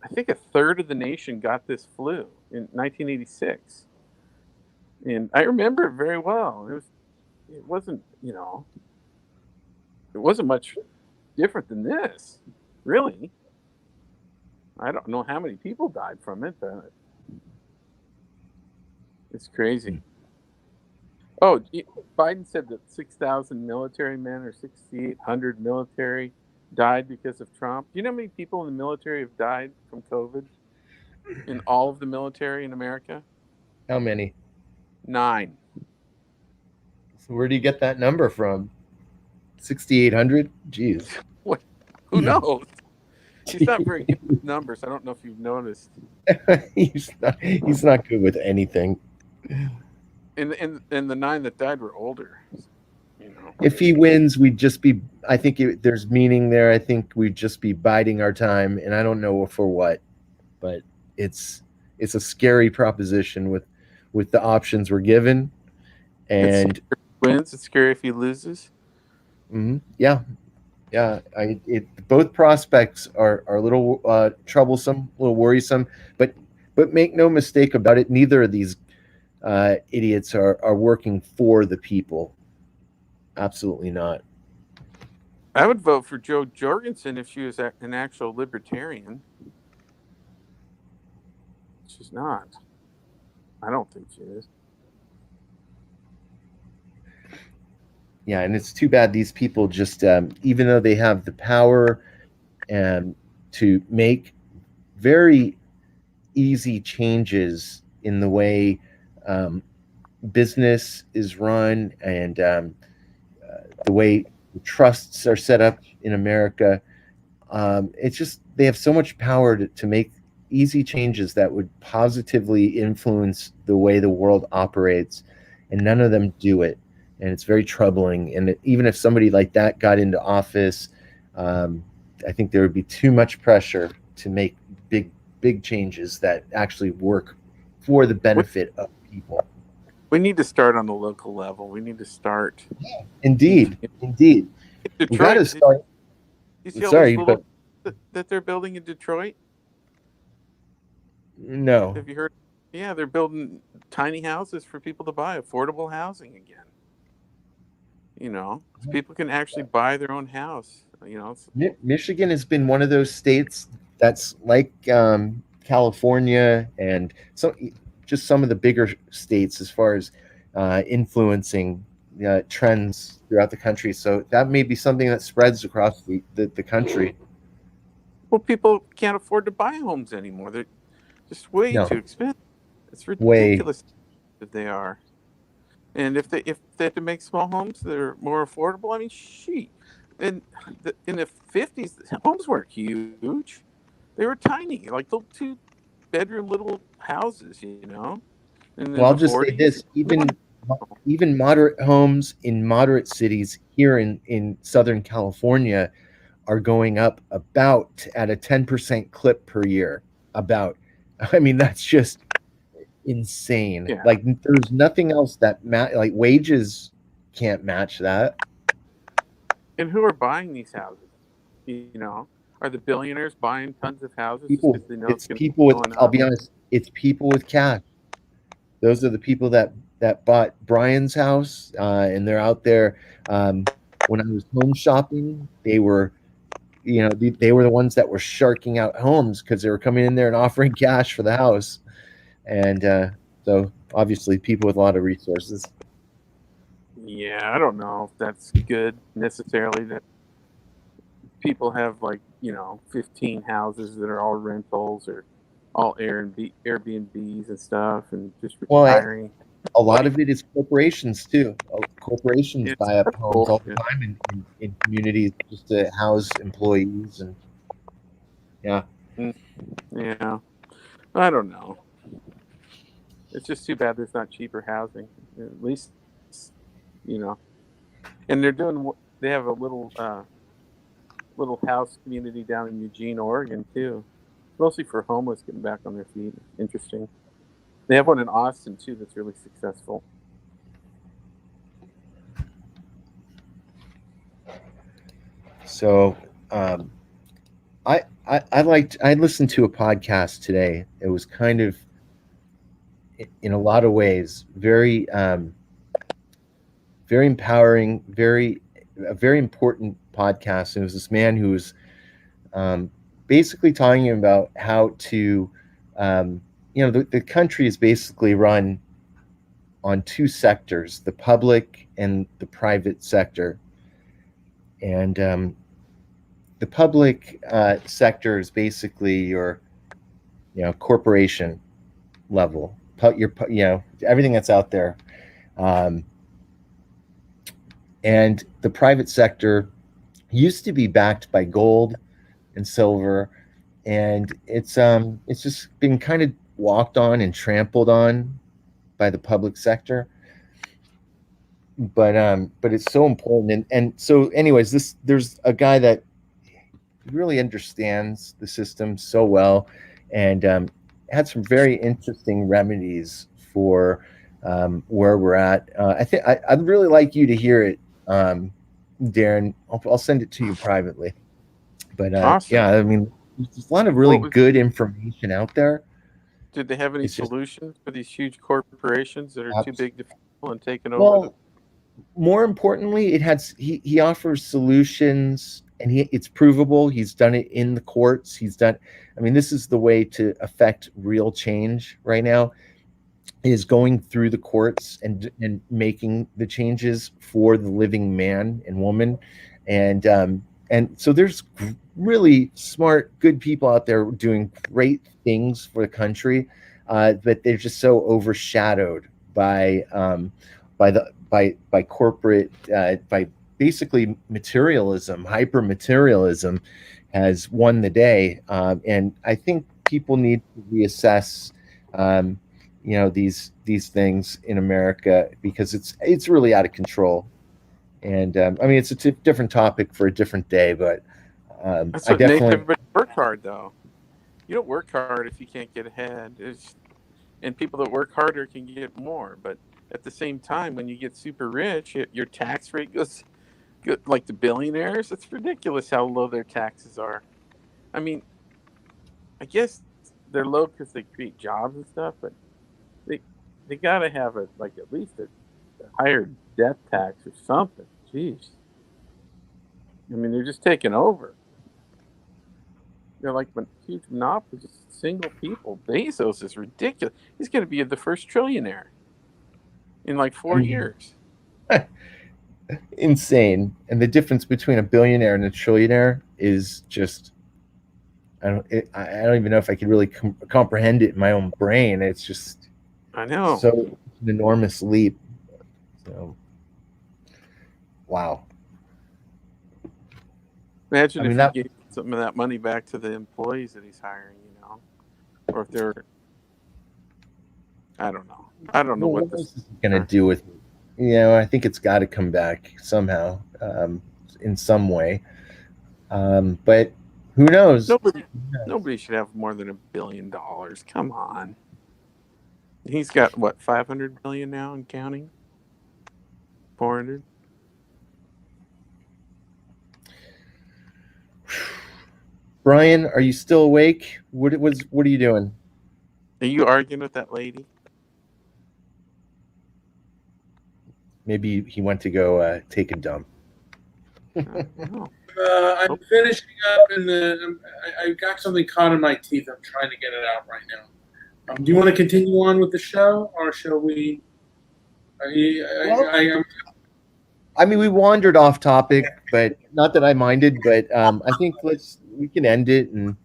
I think, a third of the nation got this flu in 1986, and I remember it very well. It wasn't much different than this, really. I don't know how many people died from it, but it's crazy. Oh, Biden said that 6,000 military men or 6,800 military died because of Trump. Do you know how many people in the military have died from COVID? In all of the military in America? How many? 9. So where do you get that number from? 6,800? Jeez. What? Who knows? He's not very good with numbers. I don't know if you've noticed. He's not good with anything. And the 9 that died were older. if he wins, we'd just be. I think there's meaning there. I think we'd just be biding our time, and I don't know for what, but it's a scary proposition with the options we're given, and It's wins. It's scary if he loses. yeah, both prospects are a little troublesome, a little worrisome, but make no mistake about it, neither of these idiots are working for the people. Absolutely not. I would vote for Jo Jorgensen if she was an actual libertarian. She's not. I don't think she is. Yeah, and it's too bad these people just, even though they have the power to make very easy changes in the way business is run and the way trusts are set up in America, it's just they have so much power to make easy changes that would positively influence the way the world operates, and none of them do it. And it's very troubling. And even if somebody like that got into office, I think there would be too much pressure to make big changes that actually work for the benefit of people. We need to start on the local level. We need to start. Indeed. Detroit, We got to start. You see all Sorry, those little that they're building in Detroit? No. Have you heard? Yeah, they're building tiny houses for people to buy, affordable housing again. People can actually buy their own house. Michigan has been one of those states that's like California and just some of the bigger states as far as influencing trends throughout the country. So that may be something that spreads across the country. Well, people can't afford to buy homes anymore. They're just way too expensive. It's ridiculous that they are. And if they have to make small homes that are more affordable, I mean, in the 50s, homes weren't huge; they were tiny, like little 2-bedroom little houses, And well, I'll just say this: even moderate homes in moderate cities here in Southern California are going up about at a 10% clip per year. I mean, that's just insane. Yeah. Like there's nothing else that like wages can't match that. And who are buying these houses? Are the billionaires buying tons of houses? It's people with. I'll be honest. It's people with cash. Those are the people that bought Brian's house, and they're out there. When I was home shopping, they were, they were the ones that were sharking out homes because they were coming in there and offering cash for the house. And so obviously people with a lot of resources. Yeah, I don't know if that's good necessarily that people have 15 houses that are all rentals or all Airbnbs and stuff and just retiring. A lot of it is corporations too. Corporations buy up homes all the time in communities just to house employees and yeah. I don't know. It's just too bad there's not cheaper housing. At least, and they have a little house community down in Eugene, Oregon too. Mostly for homeless getting back on their feet. Interesting. They have one in Austin too that's really successful. So, I listened to a podcast today. It was kind of, in a lot of ways, very empowering, a very important podcast. And it was this man who was basically talking about how to, the country is basically run on two sectors, the public and the private sector. And the public sector is basically your, corporation level, everything that's out there. And the private sector used to be backed by gold and silver, and it's just been kind of walked on and trampled on by the public sector. but it's so important. And so, anyways, there's a guy that really understands the system so well, and had some very interesting remedies for where we're at. I think I'd really like you to hear it, Darren. I'll send it to you privately. But Awesome. yeah, I mean, there's a lot of really good information out there. Did they have any It's just- solutions for these huge corporations that are too big to fail and taking over? Well, more importantly, he offers solutions, and it's provable. He's done it in the courts. I mean, this is the way to affect real change right now, is going through the courts and making the changes for the living man and woman. And so there's really smart, good people out there doing great things for the country, but they're just so overshadowed by corporate, by basically materialism. Hyper materialism has won the day, and I think people need to reassess, these things in America, because it's really out of control. And I mean, it's a different topic for a different day, but That's I what makes definitely everybody work hard, though. You don't work hard if you can't get ahead. And people that work harder can get more. But at the same time, when you get super rich, your tax rate goes like the billionaires. It's ridiculous how low their taxes are. I mean, I guess they're low because they create jobs and stuff, but they got to have at least a higher death tax or something. Jeez. I mean, they're just taking over. They're like huge monopolies, single people. Bezos is ridiculous. He's going to be the first trillionaire in like 4 years. insane. And the difference between a billionaire and a trillionaire is just, I don't even know if I could really comprehend it in my own brain. It's just, I know, so an enormous leap. So, wow. Imagine if he gave some of that money back to the employees that he's hiring, or if they're, I don't know what this is going to do with it. I think it's got to come back somehow, in some way. But who knows? Nobody should have more than $1 billion. Come on. He's got what, 500 billion now and counting? 400. Brian, are you still awake? What are you doing? Are you arguing with that lady? Maybe he went to go take a dump. I'm finishing up, and I got something caught in my teeth. I'm trying to get it out right now. Do you want to continue on with the show, or shall we? I mean, we wandered off topic, but not that I minded. But I think we can end it. And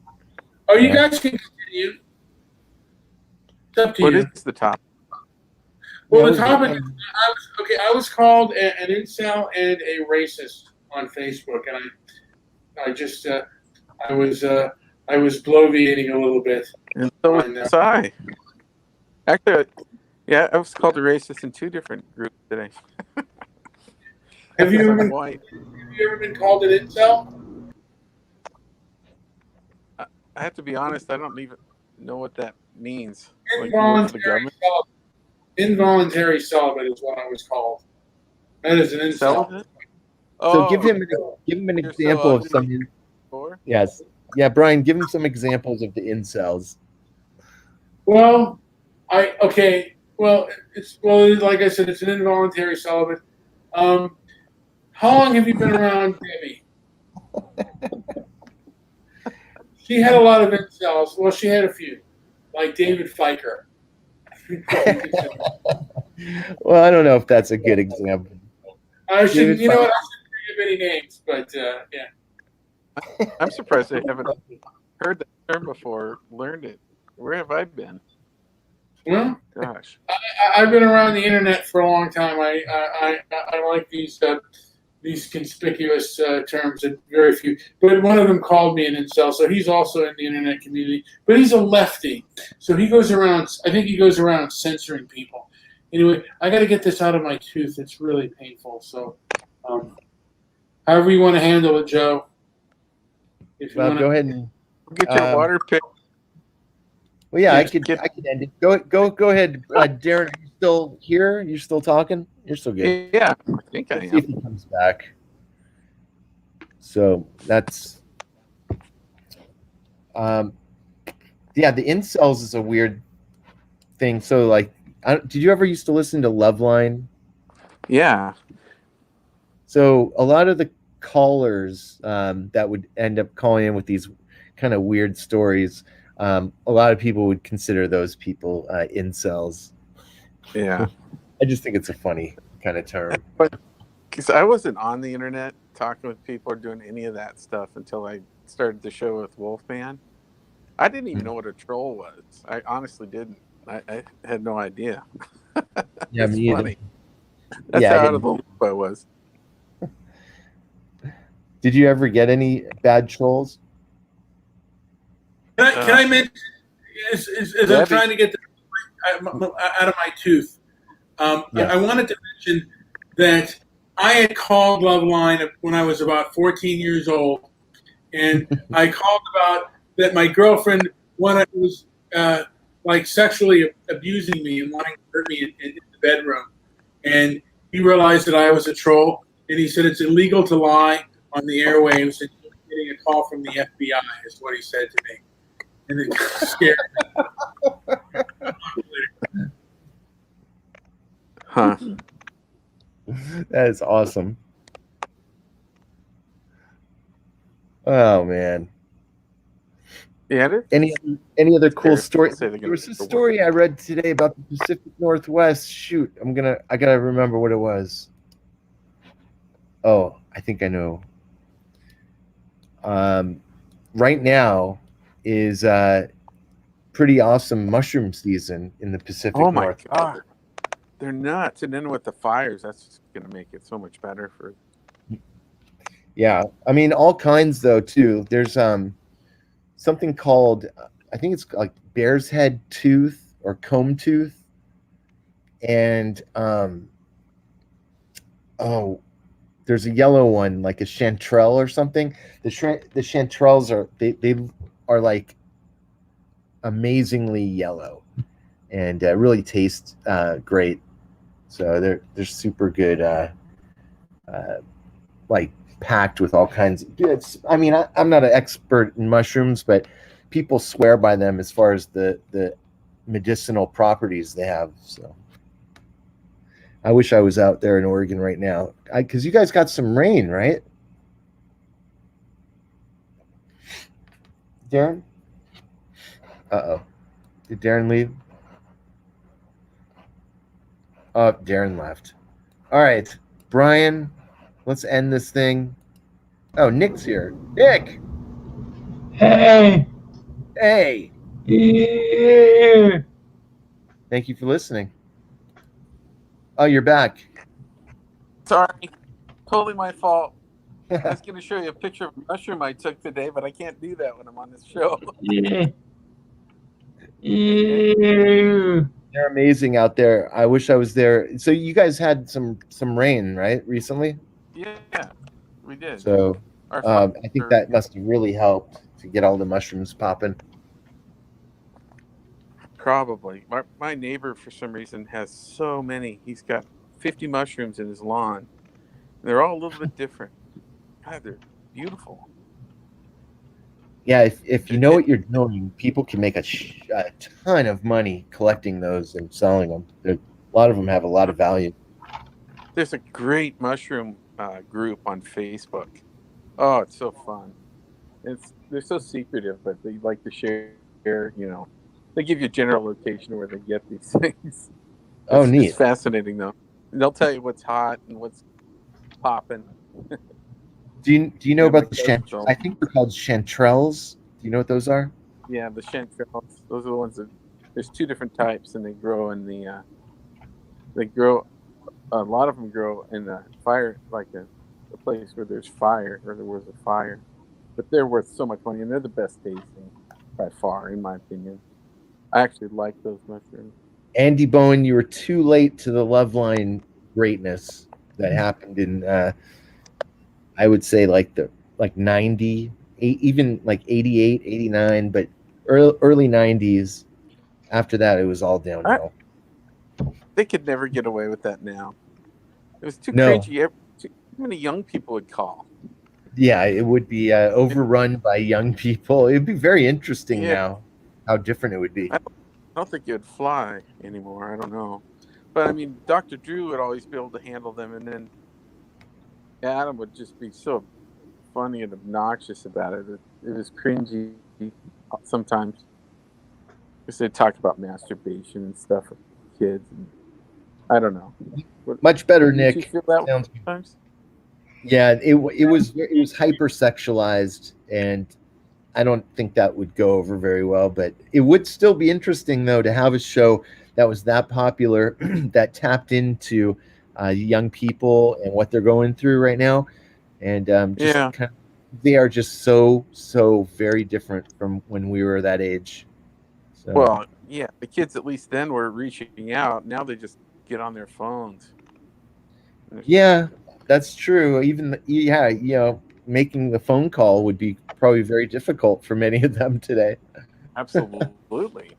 you guys can continue. It's up to you. What is the topic? Well, the topic. I was called an incel and a racist on Facebook, and I was bloviating a little bit. And so was I. Actually, yeah, I was called a racist in 2 different groups today. Have you ever been called an incel? I have to be honest, I don't even know what that means. Involuntary celibate is what I was called. That is an incel. Celibate? So give him an example of some. Yes, yeah, Brian, give him some examples of the incels. Well, it's like I said, it's an involuntary celibate. How long have you been around Debbie? She had a lot of incels. Well, she had a few, like David Fiker. Well, I don't know if that's a good example. I shouldn't give any names, but yeah. I'm surprised I haven't heard that term before, learned it. Where have I been? Well, gosh, I've been around the internet for a long time. I like these conspicuous terms, and very few. But one of them called me an incel, so he's also in the internet community. But he's a lefty, so he goes around. I think he goes around censoring people. Anyway, I got to get this out of my tooth. It's really painful. So, however you want to handle it, Joe. If you Well, want go to ahead and. Get your water pick. Well, yeah, Yes, I could end it. Go ahead, Darren. Are you still here? You're still talking? You're still good. Yeah, I think I Let's see if am. he comes back. So that's, yeah, the incels is a weird thing. So like, did you ever used to listen to Loveline? Yeah. So a lot of the callers that would end up calling in with these kind of weird stories, a lot of people would consider those people incels. Yeah. I just think it's a funny kind of term. But because I wasn't on the internet talking with people or doing any of that stuff until I started the show with Wolfman. I didn't even know what a troll was. I honestly didn't. I had no idea. Yeah, It's me either. funny. That's Yeah, I how out of didn't. the loop I was. Did you ever get any bad trolls? can I mention as I'm trying to get out of my tooth? Yeah. I wanted to mention that I had called Loveline when I was about 14 years old, and I called about that my girlfriend was like sexually abusing me and wanting to hurt me in the bedroom, and he realized that I was a troll, and he said it's illegal to lie on the airwaves, and he was getting a call from the FBI, is what he said to me, and it scared me. Huh. That is awesome. Oh man. Yeah. Any other cool story? Say they're There was a gonna- story I read today about the Pacific Northwest. Shoot, I gotta remember what it was. Oh, I think I know. Right now is pretty awesome mushroom season in the Pacific Oh my Northwest. god, they're nuts! And then with the fires, that's just gonna make it so much better for. Yeah, I mean all kinds though too. There's something called, I think it's like bear's head tooth or comb tooth, and oh, there's a yellow one like a chanterelle or something. The chanterelles they are like amazingly yellow and really taste great. So they're super good, like packed with all kinds of goods. I mean, I'm not an expert in mushrooms, but people swear by them as far as the medicinal properties they have. So I wish I was out there in Oregon right now, because you guys got some rain, right, Darren? Uh-oh. Did Darren leave? Oh, Darren left. All right, Brian, let's end this thing. Oh, Nick's here. Nick! Hey! Hey! Yeah. Thank you for listening. Oh, you're back. Sorry, totally my fault. I was going to show you a picture of a mushroom I took today, but I can't do that when I'm on this show. Yeah. Yeah. They're amazing out there. I wish I was there. So you guys had some rain, right, recently? Yeah, we did. So I think that must have really helped to get all the mushrooms popping. Probably. My neighbor, for some reason, has so many. He's got 50 mushrooms in his lawn. They're all a little bit different. God, they're beautiful. Yeah, if you know what you're doing, people can make a ton of money collecting those and selling them. A lot of them have a lot of value. There's a great mushroom group on Facebook. Oh, it's so fun. They're so secretive, but they like to share. They give you a general location where they get these things. Oh, neat. It's fascinating though. And they'll tell you what's hot and what's popping. Do you know about the chanterelles? I think they're called chanterelles. Do you know what those are? Yeah, the chanterelles. Those are the ones that. There's two different types, and they grow in the. They grow. A lot of them grow in the fire, like a place where there's fire, or there was a fire. But they're worth so much money, and they're the best tasting by far, in my opinion. I actually like those mushrooms. Andy Bowen, you were too late to the Loveline greatness that happened in I would say like 90, even like 88, 89, but early 90s. After that, it was all downhill. They could never get away with that now. It was too No. cringy. Too many young people would call. Yeah, it would be overrun by young people. It'd be very interesting Yeah. now how different it would be. I don't think it would fly anymore. I don't know. But I mean, Dr. Drew would always be able to handle them, and then Adam would just be so funny and obnoxious about it. It was cringy sometimes. Because they talk about masturbation and stuff with kids. And I don't know. Much better, Did Nick. you feel that Sounds sometimes? Yeah, it was hypersexualized, and I don't think that would go over very well. But it would still be interesting, though, to have a show that was that popular, that tapped into young people and what they're going through right now, and Yeah. they are just so very different from when we were that age. So. Well, yeah, the kids at least then were reaching out. Now they just get on their phones. Yeah, that's true. Making the phone call would be probably very difficult for many of them today. Absolutely.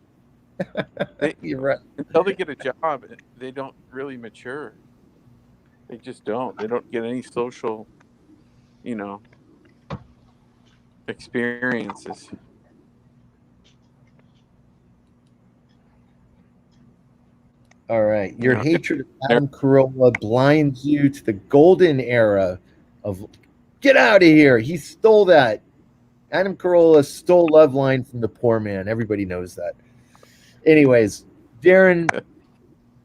You're right. Until they get a job, they don't really mature. They just don't. They don't get any social, experiences. All right. Your Yeah. hatred of Adam Carolla blinds you to the golden era of get out of here. He stole that. Adam Carolla stole Loveline from the poor man. Everybody knows that. Anyways, Darren,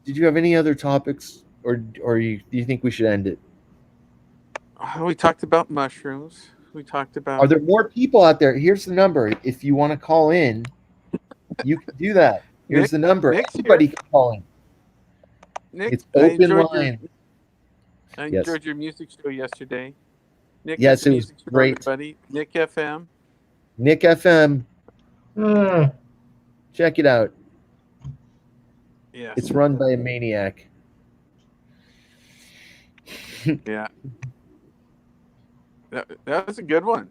did you have any other topics, or do you think we should end it? We talked about mushrooms. We talked about. Are there more people out there? Here's the number. If you want to call in, you can do that. Here's the number. Everybody can call in. Nick, it's open line. I enjoyed your music show yesterday. Nick, yes, it was great. Everybody. Nick FM. Nick FM. Check it out. Yeah. It's run by a maniac. Yeah. That was a good one.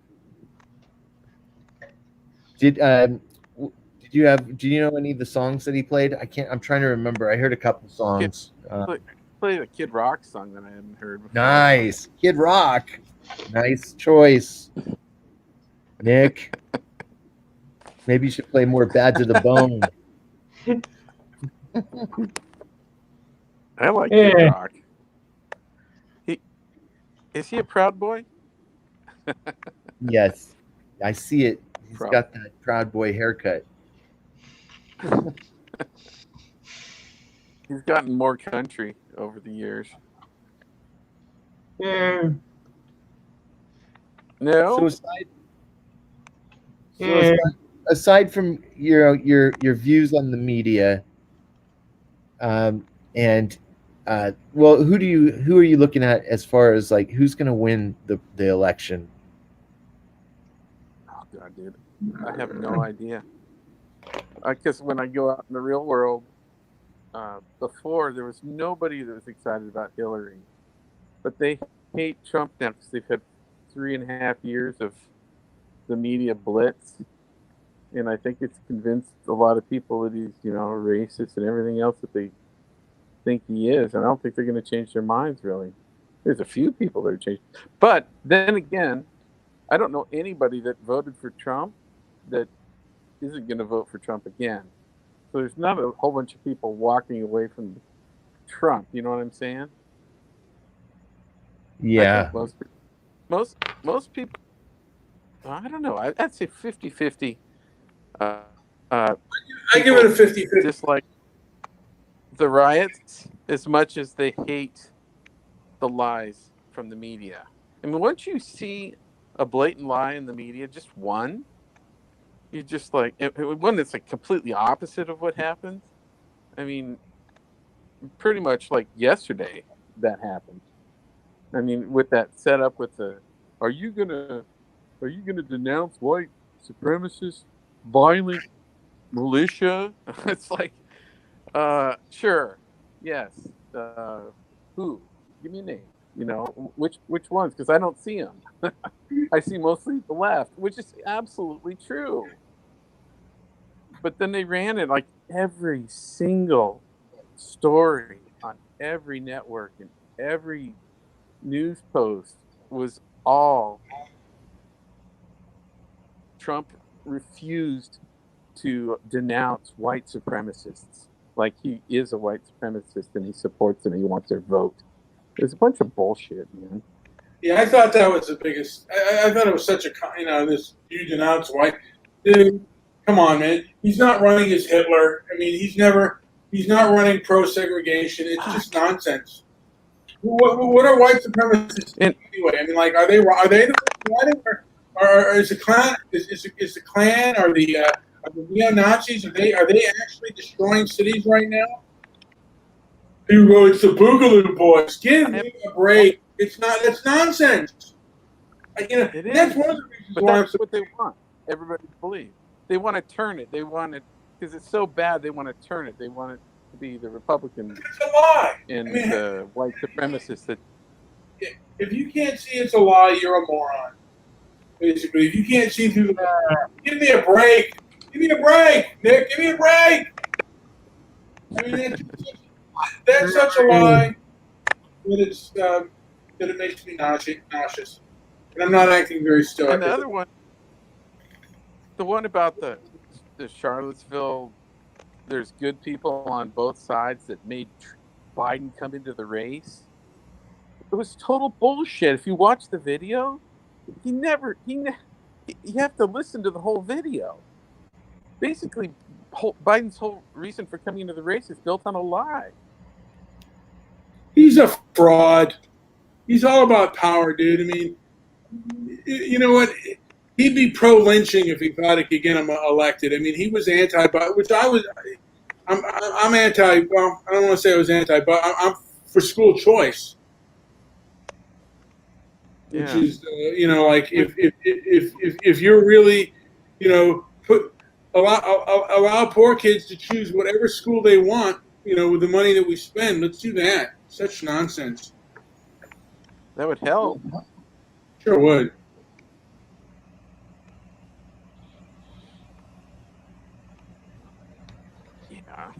Do you know any of the songs that he played? I'm trying to remember. I heard a couple songs. Play a Kid Rock song that I hadn't heard before. Nice. Kid Rock. Nice choice. Nick. Maybe you should play more Bad to the Bone. I like Kid Rock. Is he a Proud Boy? Yes. I see it. He's got that Proud Boy haircut. He's gotten more country over the years. Yeah. No. Aside from your views on the media, who are you looking at as far as like who's going to win the election? Oh God, dude, I have no idea. Because when I go out in the real world, before there was nobody that was excited about Hillary, but they hate Trump now because they've had 3.5 years of the media blitz, and I think it's convinced a lot of people that he's racist and everything else that they think he is, and I don't think they're going to change their minds really. There's a few people that are changed, but then again, I don't know anybody that voted for Trump that isn't going to vote for Trump again. So there's not a whole bunch of people walking away from Trump. You know what I'm saying? Yeah. Most people. I don't know. I'd say 50-50. I give it a 50-50. Just like the riots, as much as they hate the lies from the media. I mean, once you see a blatant lie in the media, just one, you're just like, one that's like completely opposite of what happens. I mean, pretty much like yesterday that happened. I mean, with that setup with are you gonna denounce white supremacist violent militia? It's like, Sure. Yes. Who? Give me a name. You know, which ones? Because I don't see them. I see mostly the left, which is absolutely true. But then they ran it like every single story on every network and every news post was all Trump refused to denounce white supremacists. Like he is a white supremacist and he supports them and he wants their vote. It's a bunch of bullshit, man. Yeah, I thought that was the biggest. I thought it was such a, this you denounce white dude. Come on, man. He's not running as Hitler. I mean, he's not running pro segregation. It's just nonsense. What are white supremacists And anyway? I mean, like, are they the or is the Klan is the Klan or are the neo Nazis? Are they actually destroying cities right now? Who wrote the Boogaloo Boys? Give me a break. It's not. That's nonsense. it That's is, one of the reasons but why I'm that's so. what they want. Everybody to believe. They want to turn it. They want it because it's so bad. They want to turn it. They want it to be the Republicans It's a lie. and I mean, the white supremacists that. if you can't see it's a lie, you're a moron. Basically, if you can't see through give me a break. Give me a break, Nick. Give me a break. I mean, that's such a lie that it makes me nauseous. And I'm not acting very stoic. And the other one, the one about the Charlottesville, there's good people on both sides that made Biden come into the race. It was total bullshit. If you watch the video, you have to listen to the whole video. Basically, Biden's whole reason for coming into the race is built on a lie. He's a fraud. He's all about power, dude. I mean, you know what? He'd be pro-lynching if he thought he could get him elected. I mean, he was anti, which I was. I'm anti. Well, I don't want to say I was anti, but I'm for school choice, which is like if you're really, allow poor kids to choose whatever school they want, with the money that we spend. Let's do that. Such nonsense. That would help. Sure would. Yeah.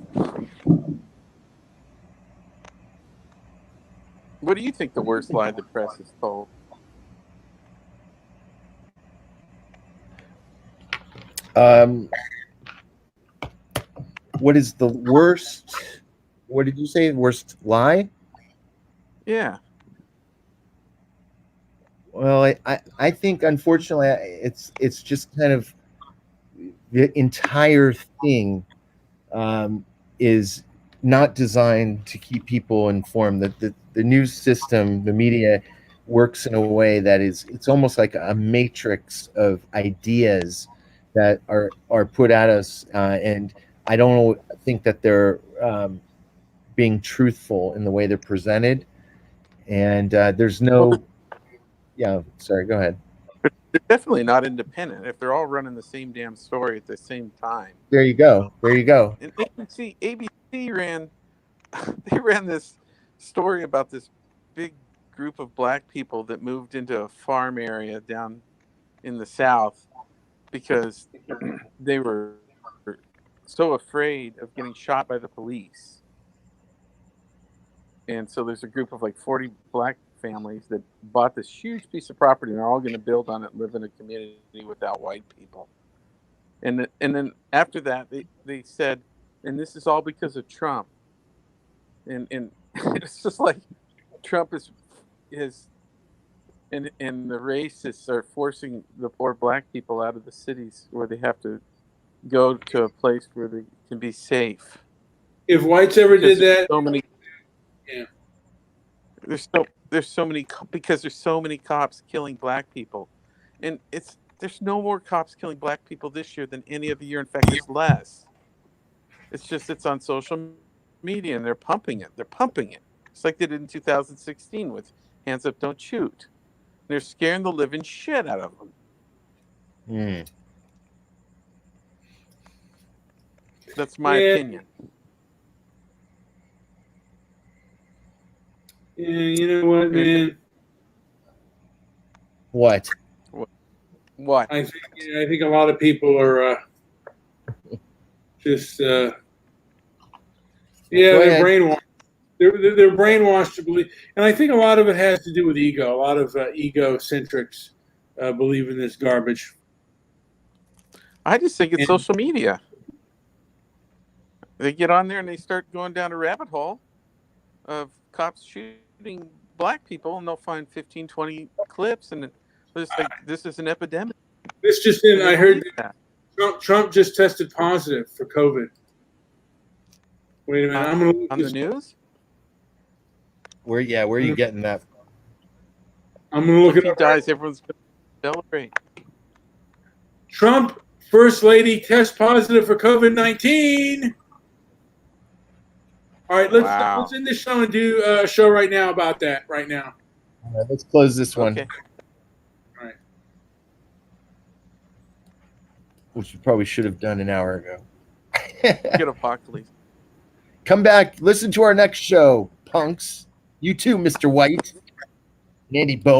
What do you think the worst lie the press has told? What is the worst? What did you say? Worst lie? Yeah. Well, I think unfortunately it's just kind of the entire thing is not designed to keep people informed. That the news system, the media, works in a way that it's almost like a matrix of ideas that are put at us, and I don't think that they're being truthful in the way they're presented. And there's no. Yeah, sorry. Go ahead. They're definitely not independent if they're all running the same damn story at the same time. There you go. There you go. And ABC ran this story about this big group of black people that moved into a farm area down in the South because they were so afraid of getting shot by the police. And so there's a group of like 40 black families that bought this huge piece of property and they're all going to build on it and live in a community without white people. And then after that, they said, and this is all because of Trump. And it's just like Trump is and the racists are forcing the poor black people out of the cities where they have to go to a place where they can be safe. If whites ever did that, so many. Yeah. There's so many because there's so many cops killing black people, and there's no more cops killing black people this year than any other year. In fact, there's less. It's on social media and they're pumping it. It's like they did in 2016 with Hands Up, Don't Shoot. They're scaring the living shit out of them. That's my opinion. Yeah, you know what, man? What? What? I think a lot of people are just Go they're ahead. brainwashed. They're brainwashed to believe, and I think a lot of it has to do with ego. A lot of egocentrics believe in this garbage. I just think it's And social media. They get on there and they start going down a rabbit hole of cops shooting black people, and they'll find 15, 20 clips, and it's like this is an epidemic, this just in, and they I heard believe that. Trump just tested positive for COVID. Wait a minute, I'm gonna look On the this. news. Where are you getting that? I'm gonna look If it he up. dies, everyone's going to celebrate. Trump First Lady test positive for COVID-19. All right, Wow. let's end this show and do a show right now about that. Right now. All right, let's close this one. Okay. All right. Which we probably should have done an hour ago. Get apocalypse. Come back, listen to our next show, punks. You too, Mr. White. And Andy Bowen.